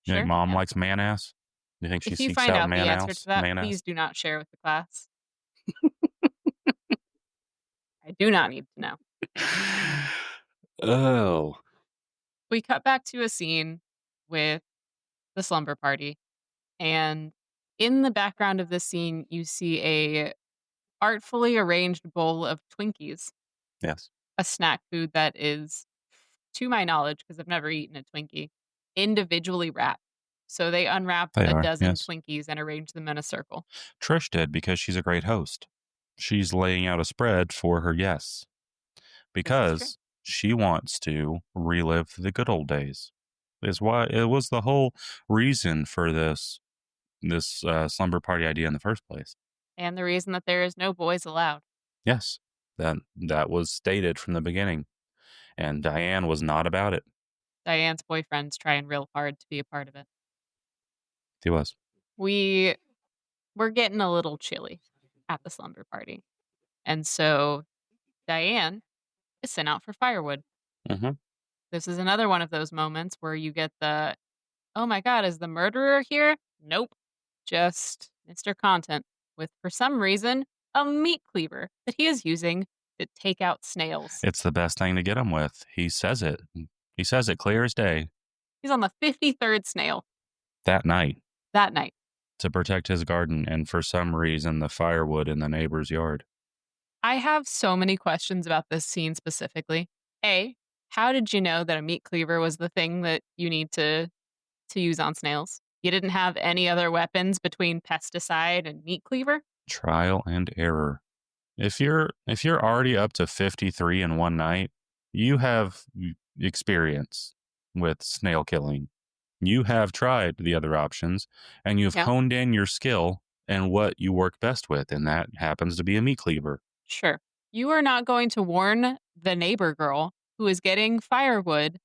You think Sure. mom Yeah. likes man ass? You think she If you seeks find out out the man answer ass? to that, Man please ass? do not share with the class. I do not need to know. Oh. We cut back to a scene with the slumber party, and in the background of this scene, you see a artfully arranged bowl of Twinkies, Yes. a snack food that is, to my knowledge, because I've never eaten a Twinkie, individually wrapped. So they unwrapped They a are, dozen yes. Twinkies and arranged them in a circle. Trish did because she's a great host. She's laying out a spread for her yes. This is true. Because she wants to relive the good old days. Is why it was the whole reason for this slumber party idea in the first place. And the reason that there is no boys allowed. Yes, that was stated from the beginning, and Diane was not about it. Diane's boyfriend's trying real hard to be a part of it. He was. We're getting a little chilly at the slumber party. And so Diane is sent out for firewood. Mm-hmm. This is another one of those moments where you get the, oh my God, is the murderer here? Nope. Just Mr. Content with, for some reason, a meat cleaver that he is using to take out snails. It's the best thing to get him with. He says it. He says it clear as day. He's on the 53rd snail That night. that night. To protect his garden and for some reason the firewood in the neighbor's yard. I have so many questions about this scene specifically. A, how did you know that a meat cleaver was the thing that you need to use on snails? You didn't have any other weapons between pesticide and meat cleaver? Trial and error. If you're already up to 53 in one night, you have experience with snail killing. You have tried the other options and you've honed in your skill and what you work best with, and that happens to be a meat cleaver. Sure. You are not going to warn the neighbor girl who is getting firewood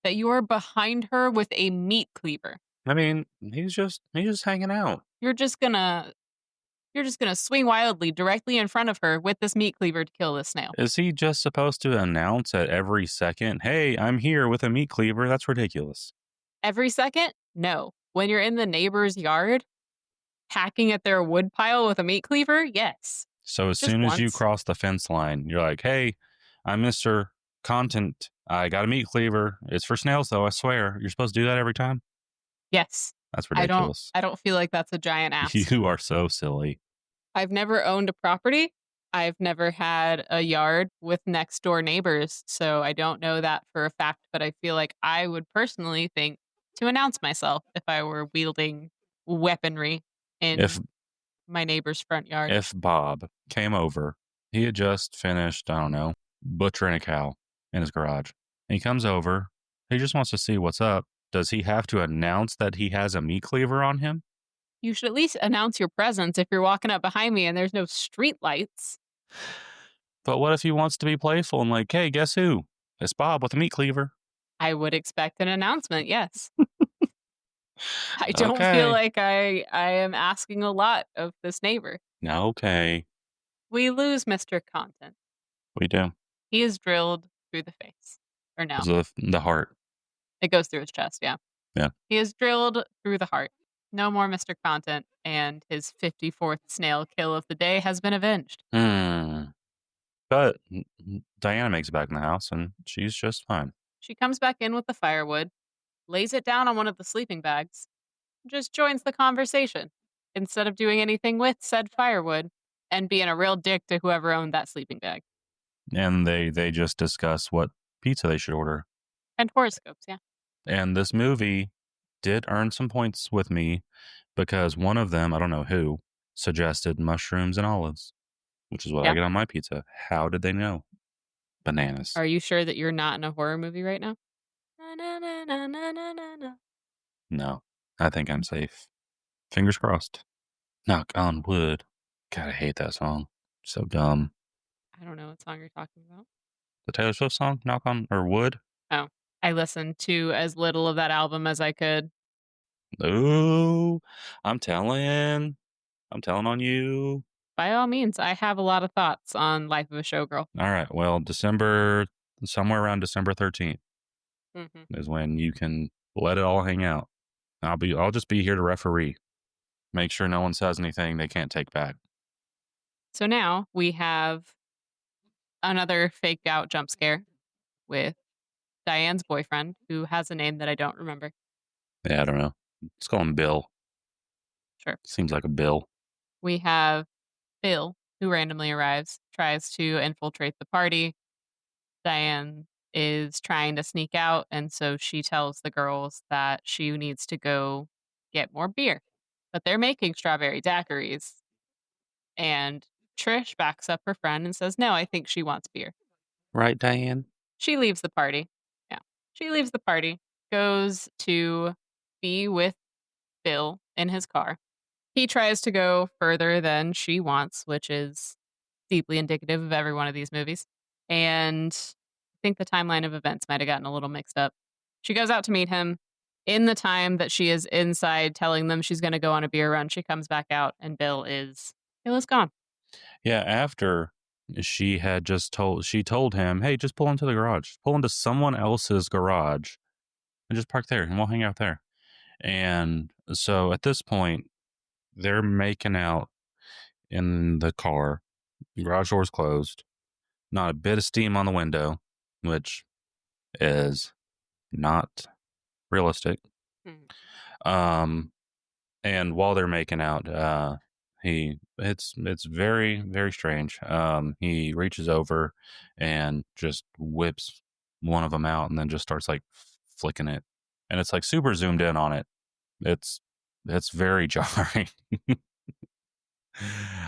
that you are behind her with a meat cleaver. I mean, he's just hanging out. You're just gonna swing wildly directly in front of her with this meat cleaver to kill this snail. Is he just supposed to announce at every second, hey, I'm here with a meat cleaver? That's ridiculous. Every second? No. When you're in the neighbor's yard, hacking at their wood pile with a meat cleaver? Yes. So as Just soon as you once. cross the fence line, you're like, hey, I'm Mr. Content. I got a meat cleaver. It's for snails, though, I swear. You're supposed to do that every time? Yes. That's ridiculous. I don't feel like that's a giant ask. You are so silly. I've never owned a property. I've never had a yard with next door neighbors, so I don't know that for a fact, but I feel like I would personally think to announce myself if I were wielding weaponry in my neighbor's front yard. If Bob came over, he had just finished, I don't know, butchering a cow in his garage. And he comes over, he just wants to see what's up. Does he have to announce that he has a meat cleaver on him? You should at least announce your presence if you're walking up behind me and there's no street lights. But what if he wants to be playful and like, hey, guess who? It's Bob with a meat cleaver. I would expect an announcement, yes. I don't feel like I am asking a lot of this neighbor. Okay. We lose Mr. Content. We do. He is drilled through the face. Or no. The heart. It goes through his chest, yeah. Yeah. He is drilled through the heart. No more Mr. Content, and his 54th snail kill of the day has been avenged. But Diana makes it back in the house, and she's just fine. She comes back in with the firewood, lays it down on one of the sleeping bags, just joins the conversation instead of doing anything with said firewood and being a real dick to whoever owned that sleeping bag. And they just discuss what pizza they should order. And horoscopes, yeah. And this movie did earn some points with me because one of them, I don't know who, suggested mushrooms and olives, which is what I get on my pizza. How did they know? Bananas. Are you sure that you're not in a horror movie right now? Na, na, na, na, na, na, na. No, I think I'm safe. Fingers crossed. Knock on wood. God, I hate that song. So dumb. I don't know what song you're talking about. The Taylor Swift song, Knock on or Wood. Oh, I listened to as little of that album as I could. Ooh, I'm telling on you. By all means, I have a lot of thoughts on Life of a Showgirl. All right. Well, somewhere around December 13th is when you can let it all hang out. I'll just be here to referee. Make sure no one says anything they can't take back. So now we have another fake out jump scare with Diane's boyfriend, who has a name that I don't remember. Yeah, I don't know. Let's call him Bill. Sure. Seems like a Bill. We have Bill, who randomly arrives, tries to infiltrate the party. Diane is trying to sneak out, and so she tells the girls that she needs to go get more beer. But they're making strawberry daiquiris. And Trish backs up her friend and says, no, I think she wants beer. Right, Diane? She leaves the party. Yeah. She leaves the party, goes to be with Bill in his car. He tries to go further than she wants, which is deeply indicative of every one of these movies. And I think the timeline of events might have gotten a little mixed up. She goes out to meet him. In the time that she is inside telling them she's going to go on a beer run, she comes back out and Bill is gone. Yeah, after she told him, hey, just pull into the garage. Pull into someone else's garage and just park there and we'll hang out there. And so at this point, they're making out in the car. The garage door's closed. Not a bit of steam on the window, which is not realistic. And while they're making out, it's very, very strange. He reaches over and just whips one of them out and then just starts like flicking it. And it's like super zoomed in on it. It's very jarring.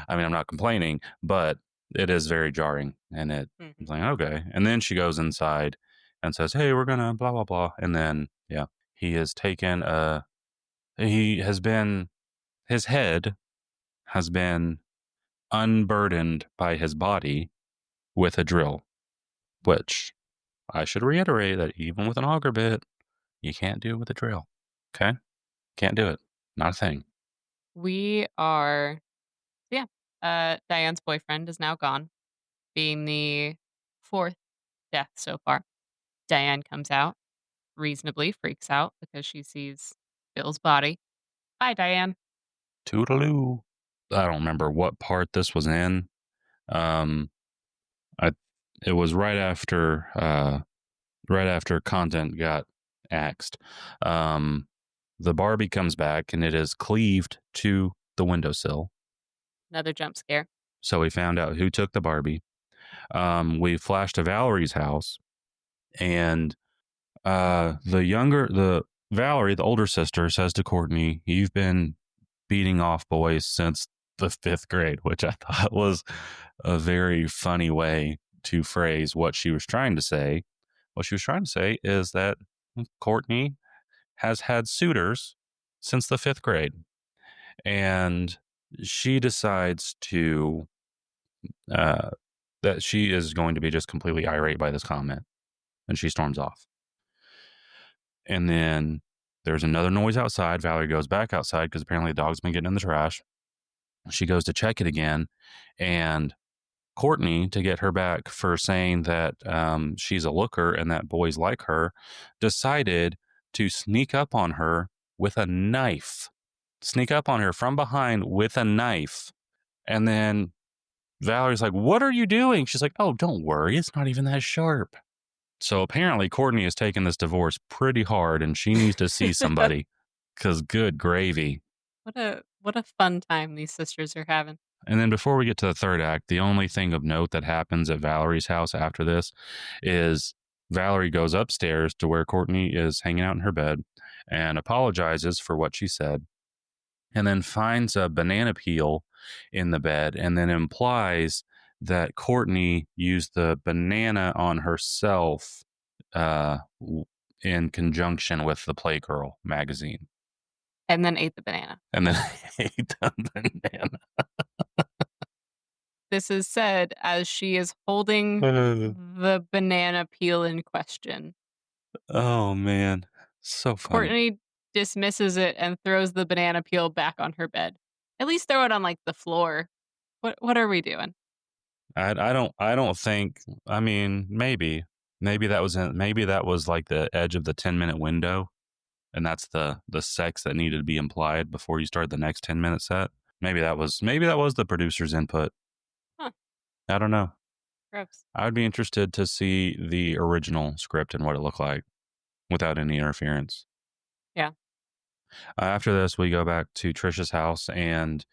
I mean, I'm not complaining, but it is very jarring. And it's like, okay. And then she goes inside and says, hey, we're going to blah, blah, blah. And then, yeah, he has taken his head has been unburdened by his body with a drill, which I should reiterate that even with an auger bit, you can't do it with a drill. Okay? Can't do it. Not a thing. Diane's boyfriend is now gone, being the fourth death so far. Diane comes out, reasonably freaks out because she sees Bill's body. Bye, Diane. Toodaloo. I don't remember what part this was in. It was right after content got axed. The Barbie comes back and it is cleaved to the windowsill. Another jump scare. So we found out who took the Barbie. We flashed to Valerie's house, and Valerie, the older sister, says to Courtney, "You've been beating off boys since the 5th grade," which I thought was a very funny way to phrase what she was trying to say. What she was trying to say is that Courtney has had suitors since the 5th grade. And she decides that she is going to be just completely irate by this comment. And she storms off. And then there's another noise outside. Valerie goes back outside because apparently the dog's been getting in the trash. She goes to check it again. And Courtney, to get her back for saying that she's a looker and that boys like her, decided to sneak up on her with a knife. Sneak up on her from behind with a knife. And then Valerie's like, what are you doing? She's like, oh, don't worry. It's not even that sharp. So apparently Courtney has taken this divorce pretty hard and she needs to see somebody because good gravy. What a fun time these sisters are having. And then before we get to the third act, the only thing of note that happens at Valerie's house after this is Valerie goes upstairs to where Courtney is hanging out in her bed and apologizes for what she said, and then finds a banana peel in the bed and then implies that Courtney used the banana on herself in conjunction with the Playgirl magazine. And then ate the banana. And then ate the banana. This is said as she is holding the banana peel in question. Oh, man. So funny. Courtney dismisses it and throws the banana peel back on her bed. At least throw it on like the floor. What are we doing? I don't think, I mean, maybe that was like the edge of the 10-minute window, and that's the sex that needed to be implied before you start the next 10-minute set. Maybe that was the producer's input. Huh. I don't know. Gross. I would be interested to see the original script and what it looked like without any interference. Yeah. After this, we go back to Trisha's house, and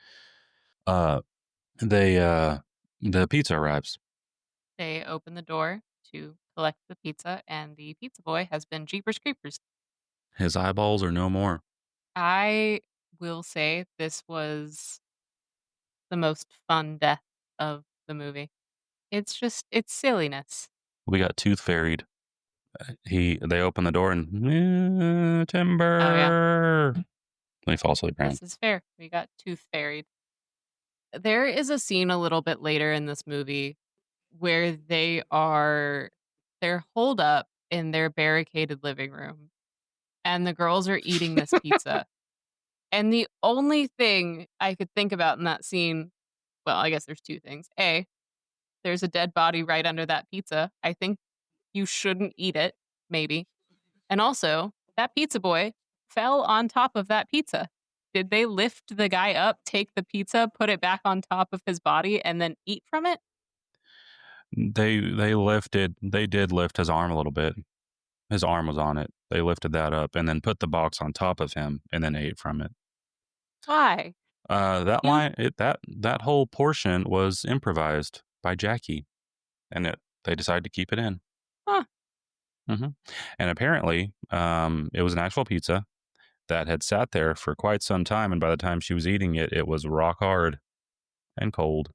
the pizza arrives. They open the door to collect the pizza, and the pizza boy has been Jeepers Creepers. His eyeballs are no more. I will say this was the most fun death of the movie. It's silliness. We got tooth fairied. They open the door and timber. Oh yeah. They fall asleep. Right? This is fair. We got tooth fairied. There is a scene a little bit later in this movie where they're holed up in their barricaded living room, and the girls are eating this pizza. And the only thing I could think about in that scene, well, I guess there's two things. A, there's a dead body right under that pizza. I think you shouldn't eat it, maybe. And also, that pizza boy fell on top of that pizza. Did they lift the guy up, take the pizza, put it back on top of his body, and then eat from it? They did lift his arm a little bit. His arm was on it. They lifted that up and then put the box on top of him and then ate from it. Why? That whole portion was improvised by Jackie, and they decided to keep it in. Huh. Mm-hmm. And apparently, it was an actual pizza that had sat there for quite some time, and by the time she was eating it, it was rock hard and cold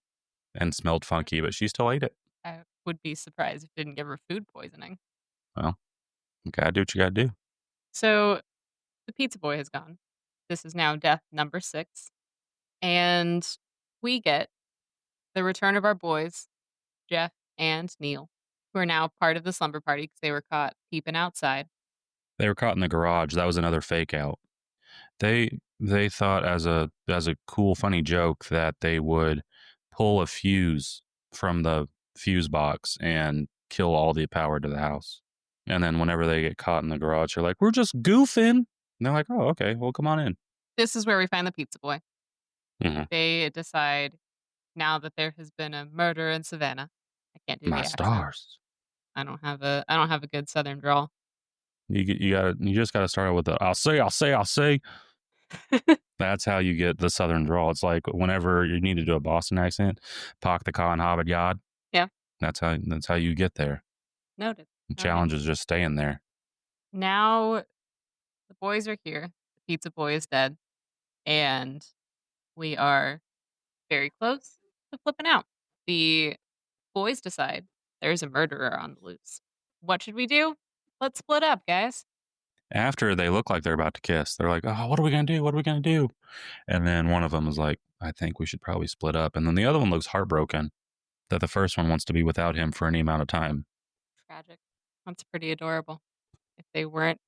and smelled funky, but she still ate it. I would be surprised if it didn't give her food poisoning. Well, you gotta do what you gotta do. So the pizza boy has gone. This is now death number 6. And we get the return of our boys, Jeff and Neil, who are now part of the slumber party because they were caught peeping outside. They were caught in the garage. That was another fake out. They thought as a cool, funny joke that they would pull a fuse from the fuse box and kill all the power to the house. And then whenever they get caught in the garage, they're like, we're just goofing. And they're like, oh, okay, well, come on in. This is where we find the pizza boy. Mm-hmm. They decide now that there has been a murder in Savannah. I can't do My the accent. stars. I don't have a good Southern drawl. You just gotta start out with the I'll say. That's how you get the Southern drawl. It's like whenever you need to do a Boston accent, park the car in Harvard Yard. Yeah. That's how you get there. Noted. The challenge is just staying there. Now the boys are here. The pizza boy is dead. And we are very close to flipping out. The boys decide there's a murderer on the loose. What should we do? Let's split up, guys. After they look like they're about to kiss, they're like, oh, what are we going to do? What are we going to do? And then one of them is like, I think we should probably split up. And then the other one looks heartbroken that the first one wants to be without him for any amount of time. Tragic. That's pretty adorable. If they weren't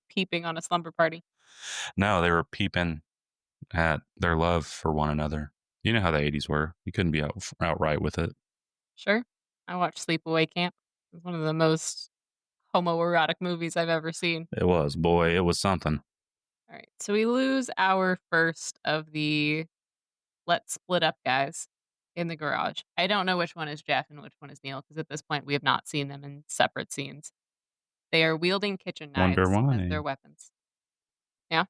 peeping on a slumber party. No, they were peeping at their love for one another. You know how the 80s were. You couldn't be outright with it. Sure. I watched Sleepaway Camp. It was one of the most homoerotic movies I've ever seen. It was. Boy, it was something. All right. So we lose our first of the let's split up guys. in the garage. I don't know which one is Jeff and which one is Neil because at this point we have not seen them in separate scenes. They are wielding kitchen Wonder knives as their why. weapons. Yeah?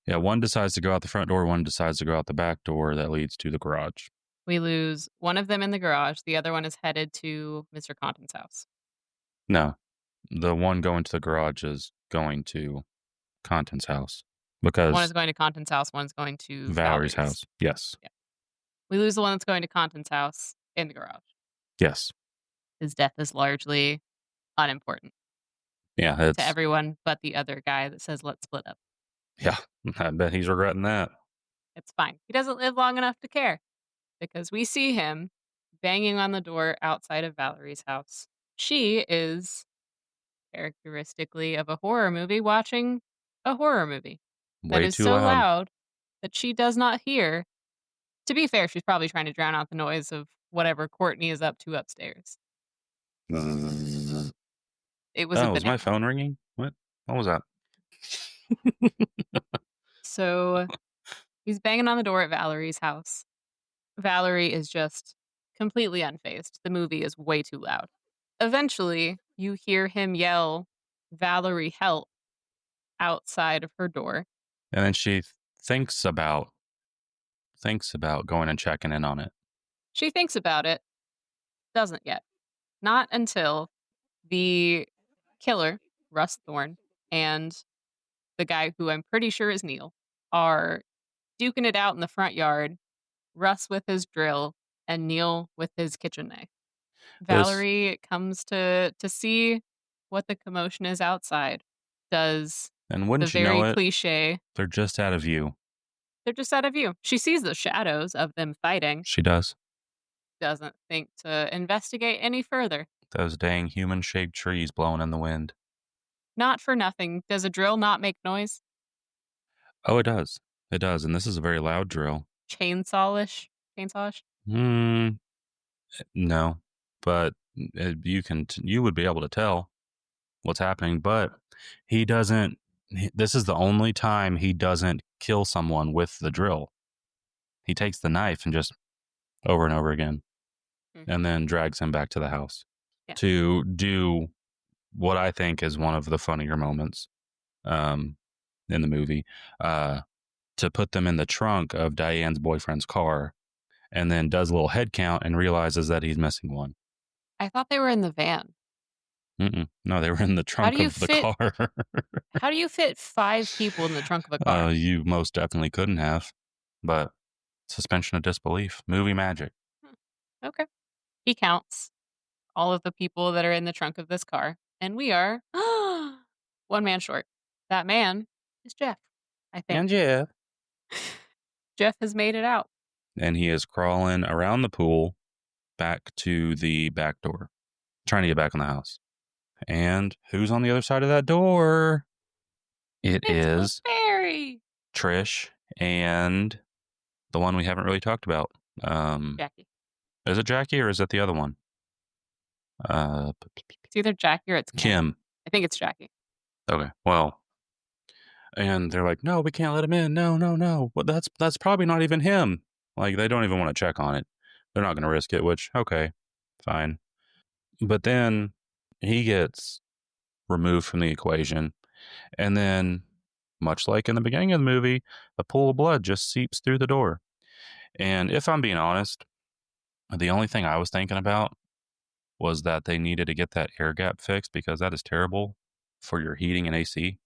Yeah, one decides to go out the front door, one decides to go out the back door that leads to the garage. We lose one of them in the garage. The other one is headed to Mr. Compton's house. No, the one going to the garage is going to Compton's house One because is going to Compton's house. One's going to Valerie's Valerie's. house. Yes. Yeah. We lose the one that's going to Compton's house in the garage. Yes. His death is largely unimportant Yeah, to it's everyone but the other guy that says, let's split up. yeah. I bet he's regretting that. It's fine. He doesn't live long enough to care because we see him banging on the door outside of Valerie's house. She is characteristically of a horror movie watching a horror movie that Way is too so loud. loud that she does not hear. To be fair, she's probably trying to drown out the noise of whatever Courtney is up to upstairs. It was a Was my banana. phone ringing? What was that? So he's banging on the door at Valerie's house. Valerie is just completely unfazed. The movie is way too loud. Eventually, you hear him yell, "Valerie, help," outside of her door. And then she thinks about going and checking in on it. She thinks about it, doesn't yet. Not until the killer, Russ Thorne, and the guy who I'm pretty sure is Neil are duking it out in the front yard, Russ with his drill and Neil with his kitchen knife. Valerie comes to see what the commotion is outside. Does And the wouldn't you know very it, cliche. they're just out of view. They're just out of view. She sees the shadows of them fighting. She does. Doesn't think to investigate any further. Those dang human-shaped trees blowing in the wind. Not for nothing. Does a drill not make noise? Oh, it does. It does. And this is a very loud drill. Chainsawish? Chainsawish? No. But you would be able to tell what's happening. But he doesn't. This is the only time he doesn't kill someone with the drill. He takes the knife and just over and over again, and then drags him back to the house to do what I think is one of the funnier moments in the movie, to put them in the trunk of Diane's boyfriend's car, and then does a little head count and realizes that he's missing one. I thought they were in the van. No, they were in the trunk of the car. How do you fit 5 people in the trunk of a car? You most definitely couldn't have, but suspension of disbelief, movie magic. Okay. He counts all of the people that are in the trunk of this car, and we are one man short. That man is Jeff, I think. And Jeff. Jeff has made it out. And he is crawling around the pool back to the back door, trying to get back in the house. And who's on the other side of that door? It's is Barry, Trish, and the one we haven't really talked about. Jackie. Is it Jackie or is it the other one? It's either Jackie or it's Kim. I think it's Jackie. Okay, well, and they're like, no, we can't let him in. No. Well, that's probably not even him. Like, they don't even want to check on it. They're not going to risk it, which, okay, fine. But then he gets removed from the equation. And then, much like in the beginning of the movie, a pool of blood just seeps through the door. And if I'm being honest, the only thing I was thinking about was that they needed to get that air gap fixed because that is terrible for your heating and AC.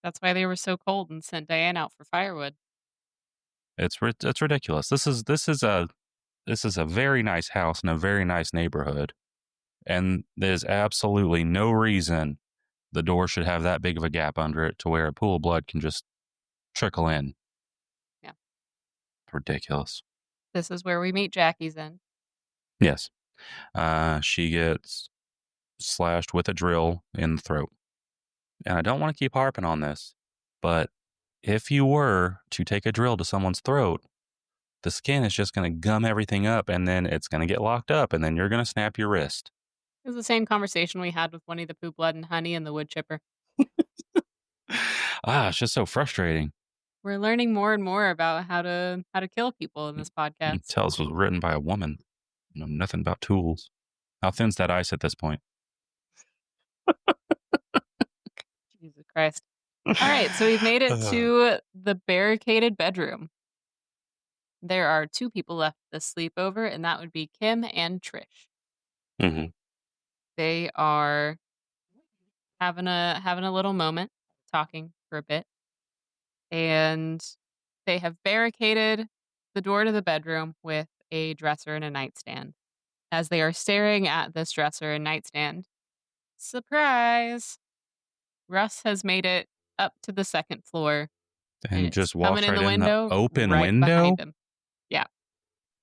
That's why they were so cold and sent Diane out for firewood. It's ridiculous. This is a very nice house in a very nice neighborhood, and there's absolutely no reason the door should have that big of a gap under it to where a pool of blood can just trickle in. Yeah. Ridiculous. This is where we meet Jackie's end. Yes. She gets slashed with a drill in the throat. And I don't want to keep harping on this, but if you were to take a drill to someone's throat, the skin is just going to gum everything up, and then it's going to get locked up, and then you're going to snap your wrist. It was the same conversation we had with Winnie the Pooh, Blood and Honey, and the wood chipper. It's just so frustrating. We're learning more and more about how to kill people in this podcast. Tells was written by a woman. Know nothing about tools. How thin's that ice at this point? Jesus Christ. All right, so we've made it to the barricaded bedroom. There are 2 people left to sleep over, and that would be Kim and Trish. Mm-hmm. They are having a little moment, talking for a bit, and they have barricaded the door to the bedroom with a dresser and a nightstand. As they are staring at this dresser and nightstand, surprise! Russ has made it up to the 2nd floor and And is just coming walks in right the in the window open right behind window. him. Yeah.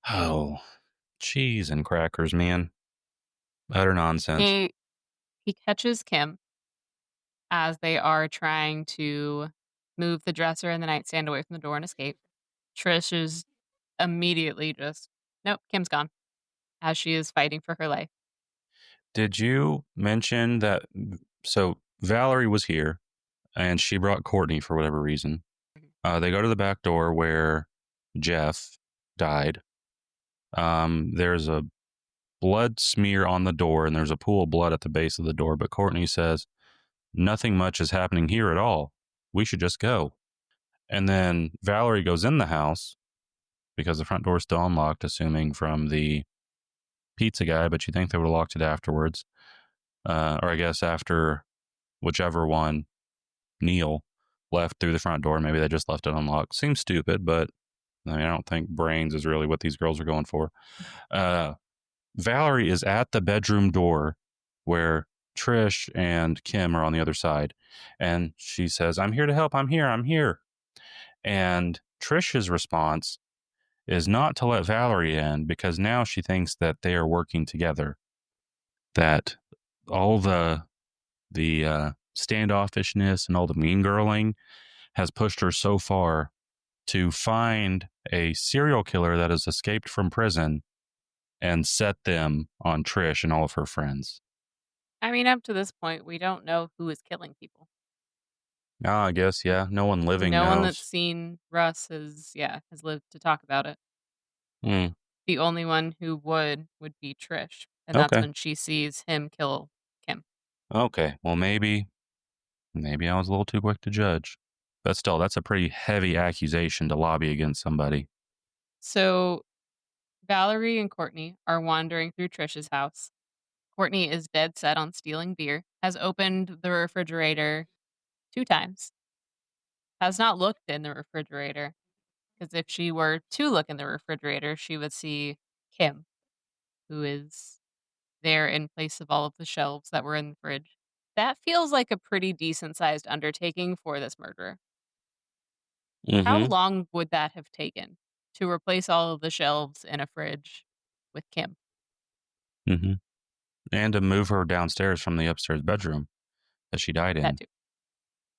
Oh, cheese and crackers, man. Utter nonsense. He catches Kim as they are trying to move the dresser and the nightstand away from the door and escape. Trish is immediately just, nope, Kim's gone, as she is fighting for her life. Did you mention that? So Valerie was here, and she brought Courtney for whatever reason. They go to the back door where Jeff died. There's a blood smear on the door, and there's a pool of blood at the base of the door. But Courtney says, nothing much is happening here at all. We should just go. And then Valerie goes in the house because the front door is still unlocked, assuming from the pizza guy, but you think they would have locked it afterwards. Or I guess after whichever one, Neil, left through the front door. Maybe they just left it unlocked. Seems stupid, but I mean, I don't think brains is really what these girls are going for. Valerie is at the bedroom door where Trish and Kim are on the other side. And she says, I'm here to help. I'm here. I'm here. And Trish's response is not to let Valerie in because now she thinks that they are working together. That all the standoffishness and all the mean girling has pushed her so far to find a serial killer that has escaped from prison and set them on Trish and all of her friends. I mean, up to this point, we don't know who is killing people. I guess, yeah. No one living No one that's knows. seen Russ has lived to talk about it. Hmm. The only one who would be Trish, and that's Okay. when she sees him kill Kim. Okay. Well, maybe I was a little too quick to judge. But still, that's a pretty heavy accusation to lobby against somebody. So Valerie and Courtney are wandering through Trish's house. Courtney is dead set on stealing beer, has opened the refrigerator 2 times, has not looked in the refrigerator, because if she were to look in the refrigerator, she would see Kim, who is there in place of all of the shelves that were in the fridge. That feels like a pretty decent sized undertaking for this murderer. How Mm-hmm. long would that have taken to replace all of the shelves in a fridge with Kim? Mm-hmm. And to move her downstairs from the upstairs bedroom that she died That in. too.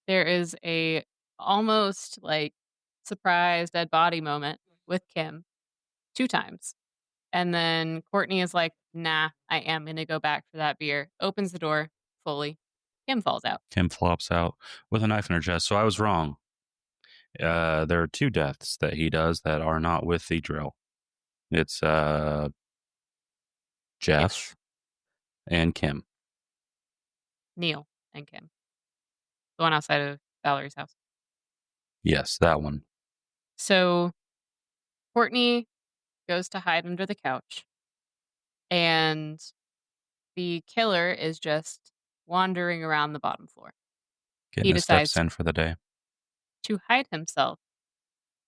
There is a almost like surprise dead body moment with Kim 2 times. And then Courtney is like, nah, I am going to go back for that beer. Opens the door fully. Kim falls out. Kim flops out with a knife in her chest. So I was wrong. There are 2 deaths that he does that are not with the drill. It's Jeff Ish. and Kim. Neil and Kim. The one outside of Valerie's house. Yes, that one. So Courtney goes to hide under the couch. And the killer is just wandering around the bottom floor. Getting He his steps decides in for the day. to hide himself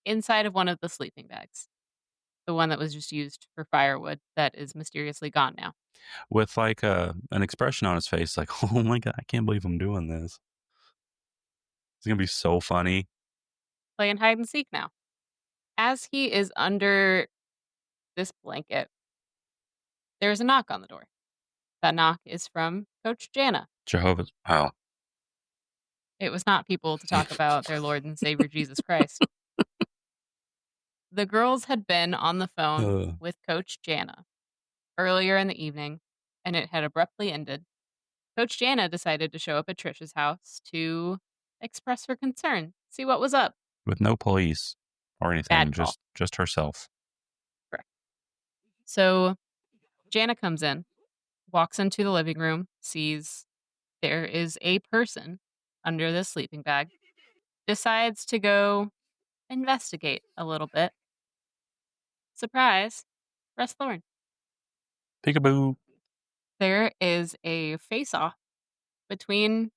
inside of one of the sleeping bags. The one that was just used for firewood that is mysteriously gone now. With like an expression on his face like, oh my God, I can't believe I'm doing this. It's going to be so funny. Playing hide and seek now. As he is under this blanket, there's a knock on the door. That knock is from Coach Jana. Jehovah's. Oh. It was not people to talk about their Lord and Savior Jesus Christ. The girls had been on the phone with Coach Jana earlier in the evening, and it had abruptly ended. Coach Jana decided to show up at Trisha's house to express her concern, see what was up. with no police or anything, Bad call. just herself. Correct. So Jana comes in, walks into the living room, sees there is a person under the sleeping bag, decides to go investigate a little bit. Surprise, Russ Thorne. Peekaboo. There is a face-off between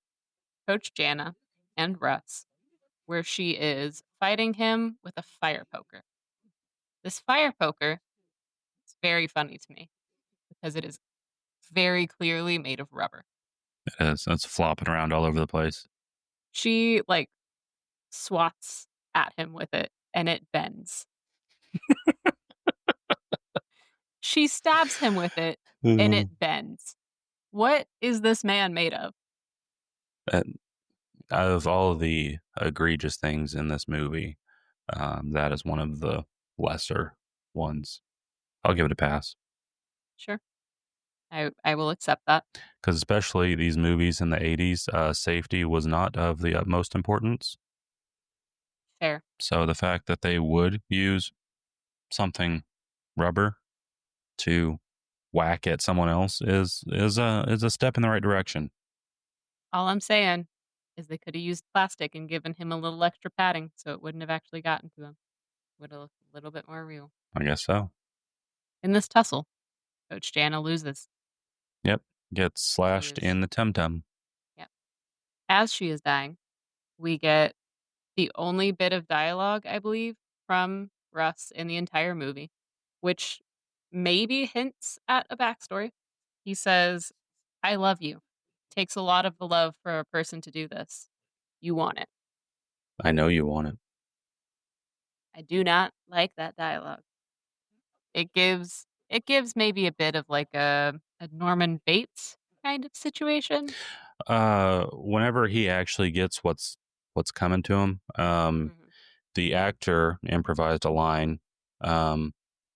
Coach Jana and Russ, where she is fighting him with a fire poker. This fire poker is very funny to me because it is very clearly made of rubber. It is. It's flopping around all over the place. She like swats at him with it and it bends. She stabs him with it and Mm. it bends. What is this man made of? Out of all of the egregious things in this movie, that is one of the lesser ones. I'll give it a pass. Sure. I will accept that. Because especially these movies in the 80s, safety was not of the utmost importance. Fair. So the fact that they would use something rubber to whack at someone else is a step in the right direction. All I'm saying is they could have used plastic and given him a little extra padding so it wouldn't have actually gotten to him. Would have looked a little bit more real. I guess so. In this tussle, Coach Jana loses. Yep. Gets slashed in the tum-tum. Yep. As she is dying, we get the only bit of dialogue, I believe, from Russ in the entire movie, which maybe hints at a backstory. He says, I love you. Takes a lot of the love for a person to do this. You want it. I know you want it. I do not like that dialogue. It gives maybe a bit of like a Norman Bates kind of situation. Whenever he actually gets what's coming to him, the actor improvised a line,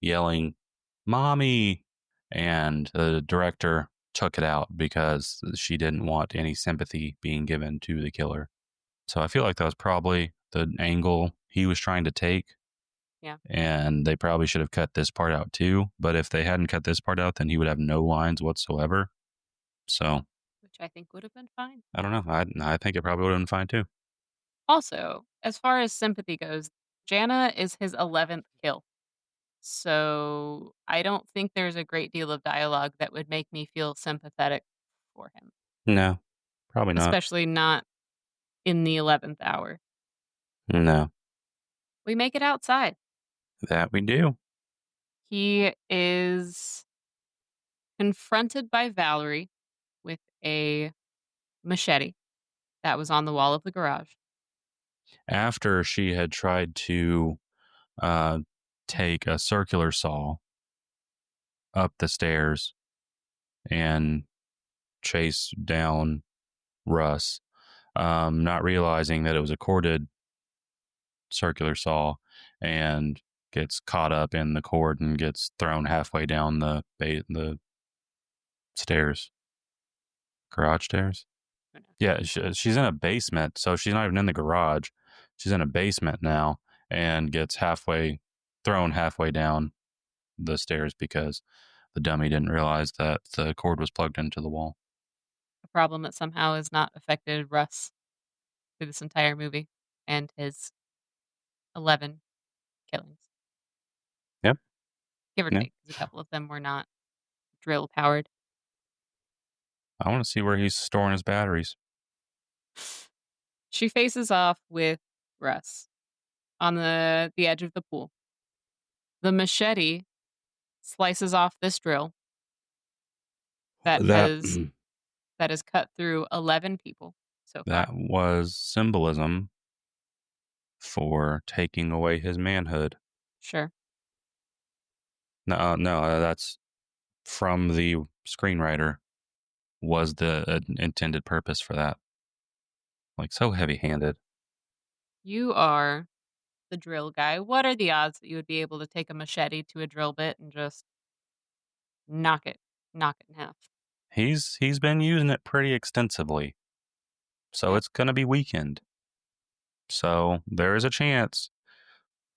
yelling, "Mommy!" and the director took it out because she didn't want any sympathy being given to the killer. So I feel like that was probably the angle he was trying to take. Yeah. And they probably should have cut this part out too. But if they hadn't cut this part out, then he would have no lines whatsoever. So, which I think would have been fine. I don't know. I think it probably would have been fine too. Also, as far as sympathy goes, Jana is his 11th kill. So I don't think there's a great deal of dialogue that would make me feel sympathetic for him. No, probably not. Especially not in the 11th hour. No. We make it outside. That we do. He is confronted by Valerie with a machete that was on the wall of the garage. After she had tried to take a circular saw up the stairs and chase down Russ, not realizing that it was a corded circular saw, and gets caught up in the cord and gets thrown halfway down the stairs, garage stairs. Yeah, she's in a basement, so she's not even in the garage. She's in a basement now and gets thrown halfway down the stairs because the dummy didn't realize that the cord was plugged into the wall. A problem that somehow has not affected Russ through this entire movie and his 11 killings. Yep. Give or take, because a couple of them were not drill powered. I want to see where he's storing his batteries. She faces off with Russ on the edge of the pool. The machete slices off this drill that has cut through 11 people so far. That was symbolism for taking away his manhood. Sure. No, that's from the screenwriter. Was the intended purpose for that? Like, so heavy-handed. You are the drill guy. What are the odds that you would be able to take a machete to a drill bit and just knock it in half? He's been using it pretty extensively, so Yep. it's gonna be weakened. So there is a chance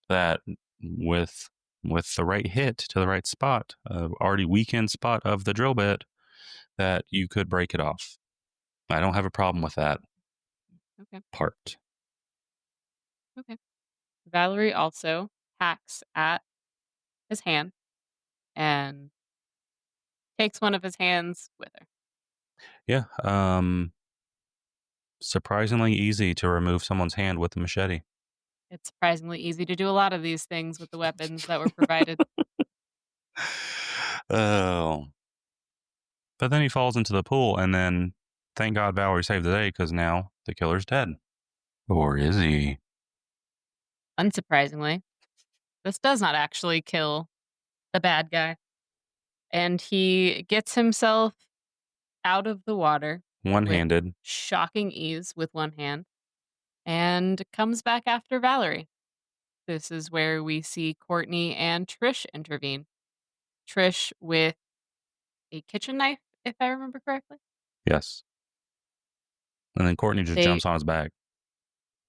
that with with the right hit to the right spot, already weakened spot of the drill bit, that you could break it off. I don't have a problem with that Okay. part. Okay. Valerie also hacks at his hand and takes one of his hands with her. Yeah. Surprisingly easy to remove someone's hand with a machete. It's surprisingly easy to do a lot of these things with the weapons that were provided. Oh. But then he falls into the pool, and then thank God Valerie saved the day because now the killer's dead. Or is he? Unsurprisingly, this does not actually kill the bad guy. And he gets himself out of the water One with handed. shocking ease with one hand and comes back after Valerie. This is where we see Courtney and Trish intervene. Trish with a kitchen knife, if I remember correctly. Yes. And then Courtney just They jumps on his back.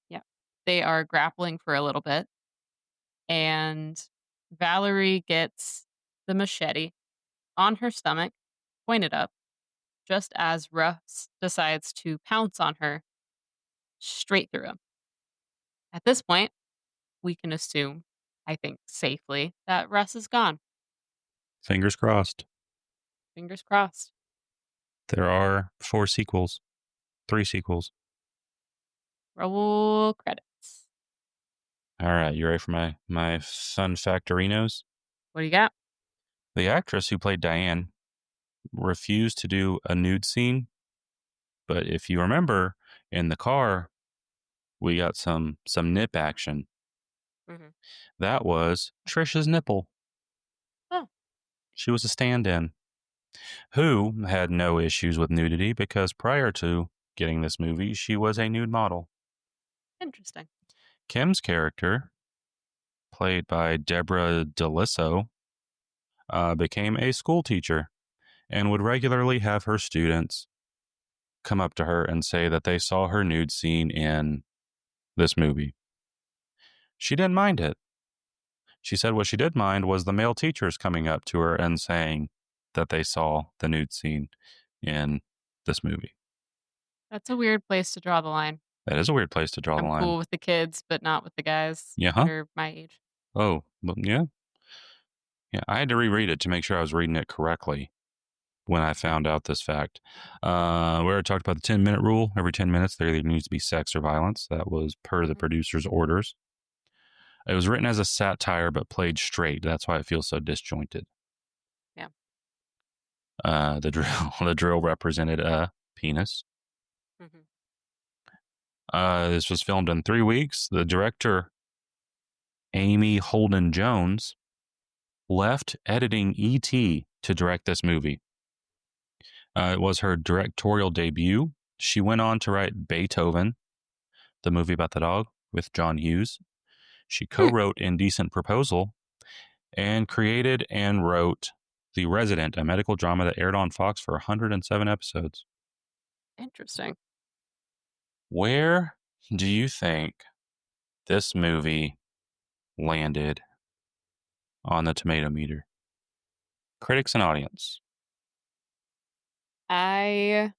yeah. They are grappling for a little bit and Valerie gets the machete on her stomach, pointed up, just as Russ decides to pounce on her straight through him. At this point, we can assume, I think safely, that Russ is gone. Fingers crossed. Fingers crossed. There are 4 sequels, 3 sequels. Roll credits. All right, you ready for my fun factorinos? What do you got? The actress who played Diane refused to do a nude scene, but if you remember, in the car we got some nip action. Mm-hmm. That was Trisha's nipple. Oh, She was a stand-in who had no issues with nudity because prior to getting this movie, she was a nude model. interesting. Kim's character, played by Deborah Deliso, became a school teacher and would regularly have her students come up to her and say that they saw her nude scene in this movie. She didn't mind it. She said what she did mind was the male teachers coming up to her and saying that they saw the nude scene in this movie. That's a weird place to draw the line. That is a weird place to draw the I'm line. cool with the kids, but not with the guys Yeah, that huh? are my age. Oh, well, yeah. Yeah, I had to reread it to make sure I was reading it correctly when I found out this fact. We already talked about the 10-minute rule. Every 10 minutes, there either needs to be sex or violence. That was per the Mhm. producer's orders. It was written as a satire, but played straight. That's why it feels so disjointed. Yeah. The drill represented a penis. Mhm. This was filmed in 3 weeks. The director, Amy Holden Jones, left editing E.T. to direct this movie. It was her directorial debut. She went on to write Beethoven, the movie about the dog, with John Hughes. She co-wrote Indecent Proposal and created and wrote The Resident, a medical drama that aired on Fox for 107 episodes. Interesting. Where do you think this movie landed on the tomato meter? Critics and audience. I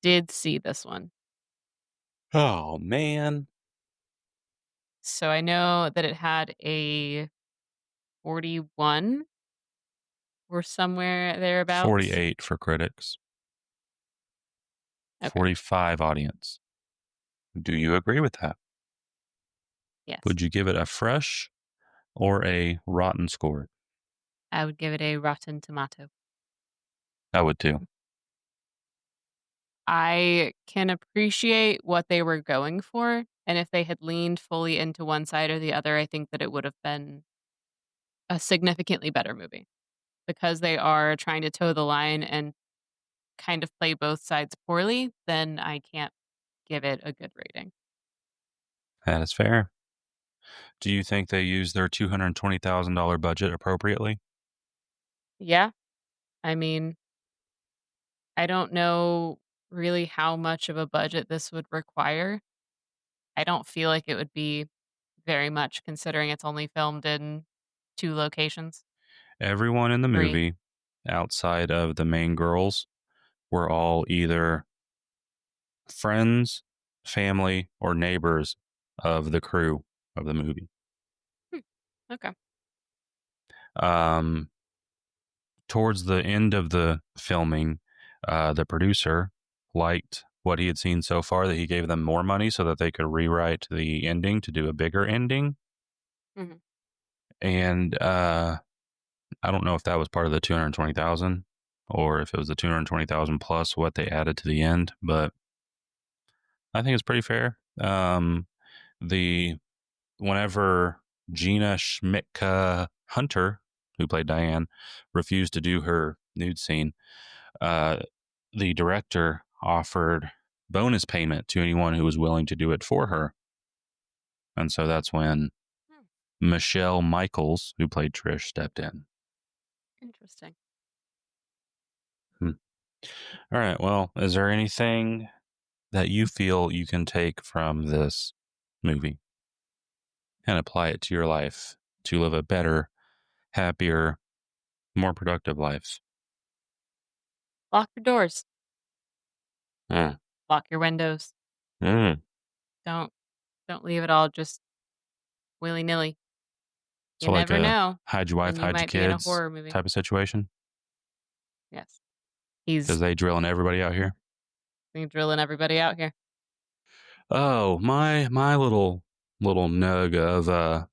did see this one. Oh, man. So I know that it had a 41 or somewhere thereabouts. 48 for critics, Okay. 45 audience. Do you agree with that? Yes. Would you give it a fresh or a rotten score? I would give it a rotten tomato. I would too. I can appreciate what they were going for, and if they had leaned fully into one side or the other, I think that it would have been a significantly better movie. Because they are trying to toe the line and kind of play both sides poorly, then I can't give it a good rating. That is fair. Do you think they used their $220,000 budget appropriately? Yeah, I mean, I don't know really how much of a budget this would require. I don't feel like it would be very much considering it's only filmed in 2 locations. Everyone in the 3. movie, outside of the main girls, were all either friends, family, or neighbors of the crew of the movie. Hmm, okay. Um, Towards the end of the filming, the producer liked what he had seen so far, that he gave them more money so that they could rewrite the ending to do a bigger ending. Mhm. And I don't know if that was part of the 220,000 or if it was the 220,000 plus what they added to the end, but I think it's pretty fair. The Whenever Gina Schmidtka Hunter, who played Diane, refused to do her nude scene, uh, the director offered bonus payment to anyone who was willing to do it for her. And so that's when Hmm, Michelle Michaels, who played Trish, stepped in. interesting. Hmm. All right. Well, is there anything that you feel you can take from this movie and apply it to your life to live a better, happier, more productive life? Lock your doors, Mm. lock your windows. Mm. Don't don't leave it all just willy-nilly. You So, like never a know hide your wife, when you hide your might be in a kids horror movie. type of situation? Yes. Because He's they drilling everybody out here. drilling everybody out here. Oh, my little nug of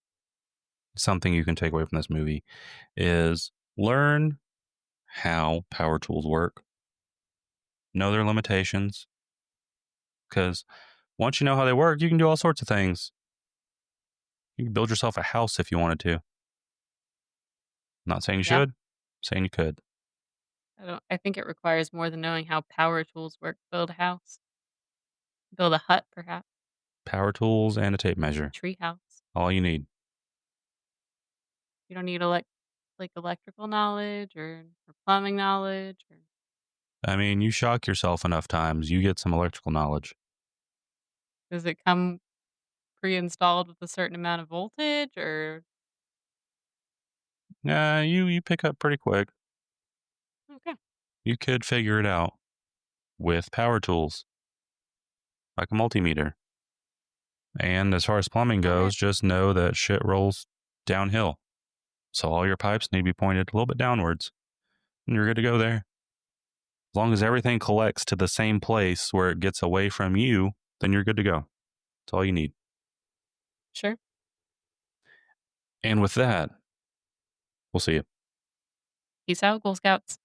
something you can take away from this movie is learn how power tools work. Know their limitations. Because once you know how they work, you can do all sorts of things. You can build yourself a house if you wanted to. Not saying you Yeah. should, saying you could. I think it requires more than knowing how power tools work to build a house. Build a hut, perhaps. Power tools and a tape measure. Tree house. All you need. You don't need like electrical knowledge or plumbing knowledge or I mean, you shock yourself enough times, you get some electrical knowledge. does it come pre-installed with a certain amount of voltage or You pick up pretty quick. okay. You could figure it out with power tools, like a multimeter. And as far as plumbing All right. goes, just know that shit rolls downhill. So all your pipes need to be pointed a little bit downwards, and you're good to go there. As long as everything collects to the same place where it gets away from you, then you're good to go. That's all you need. Sure. And with that, we'll see you. Peace out, Girl Scouts.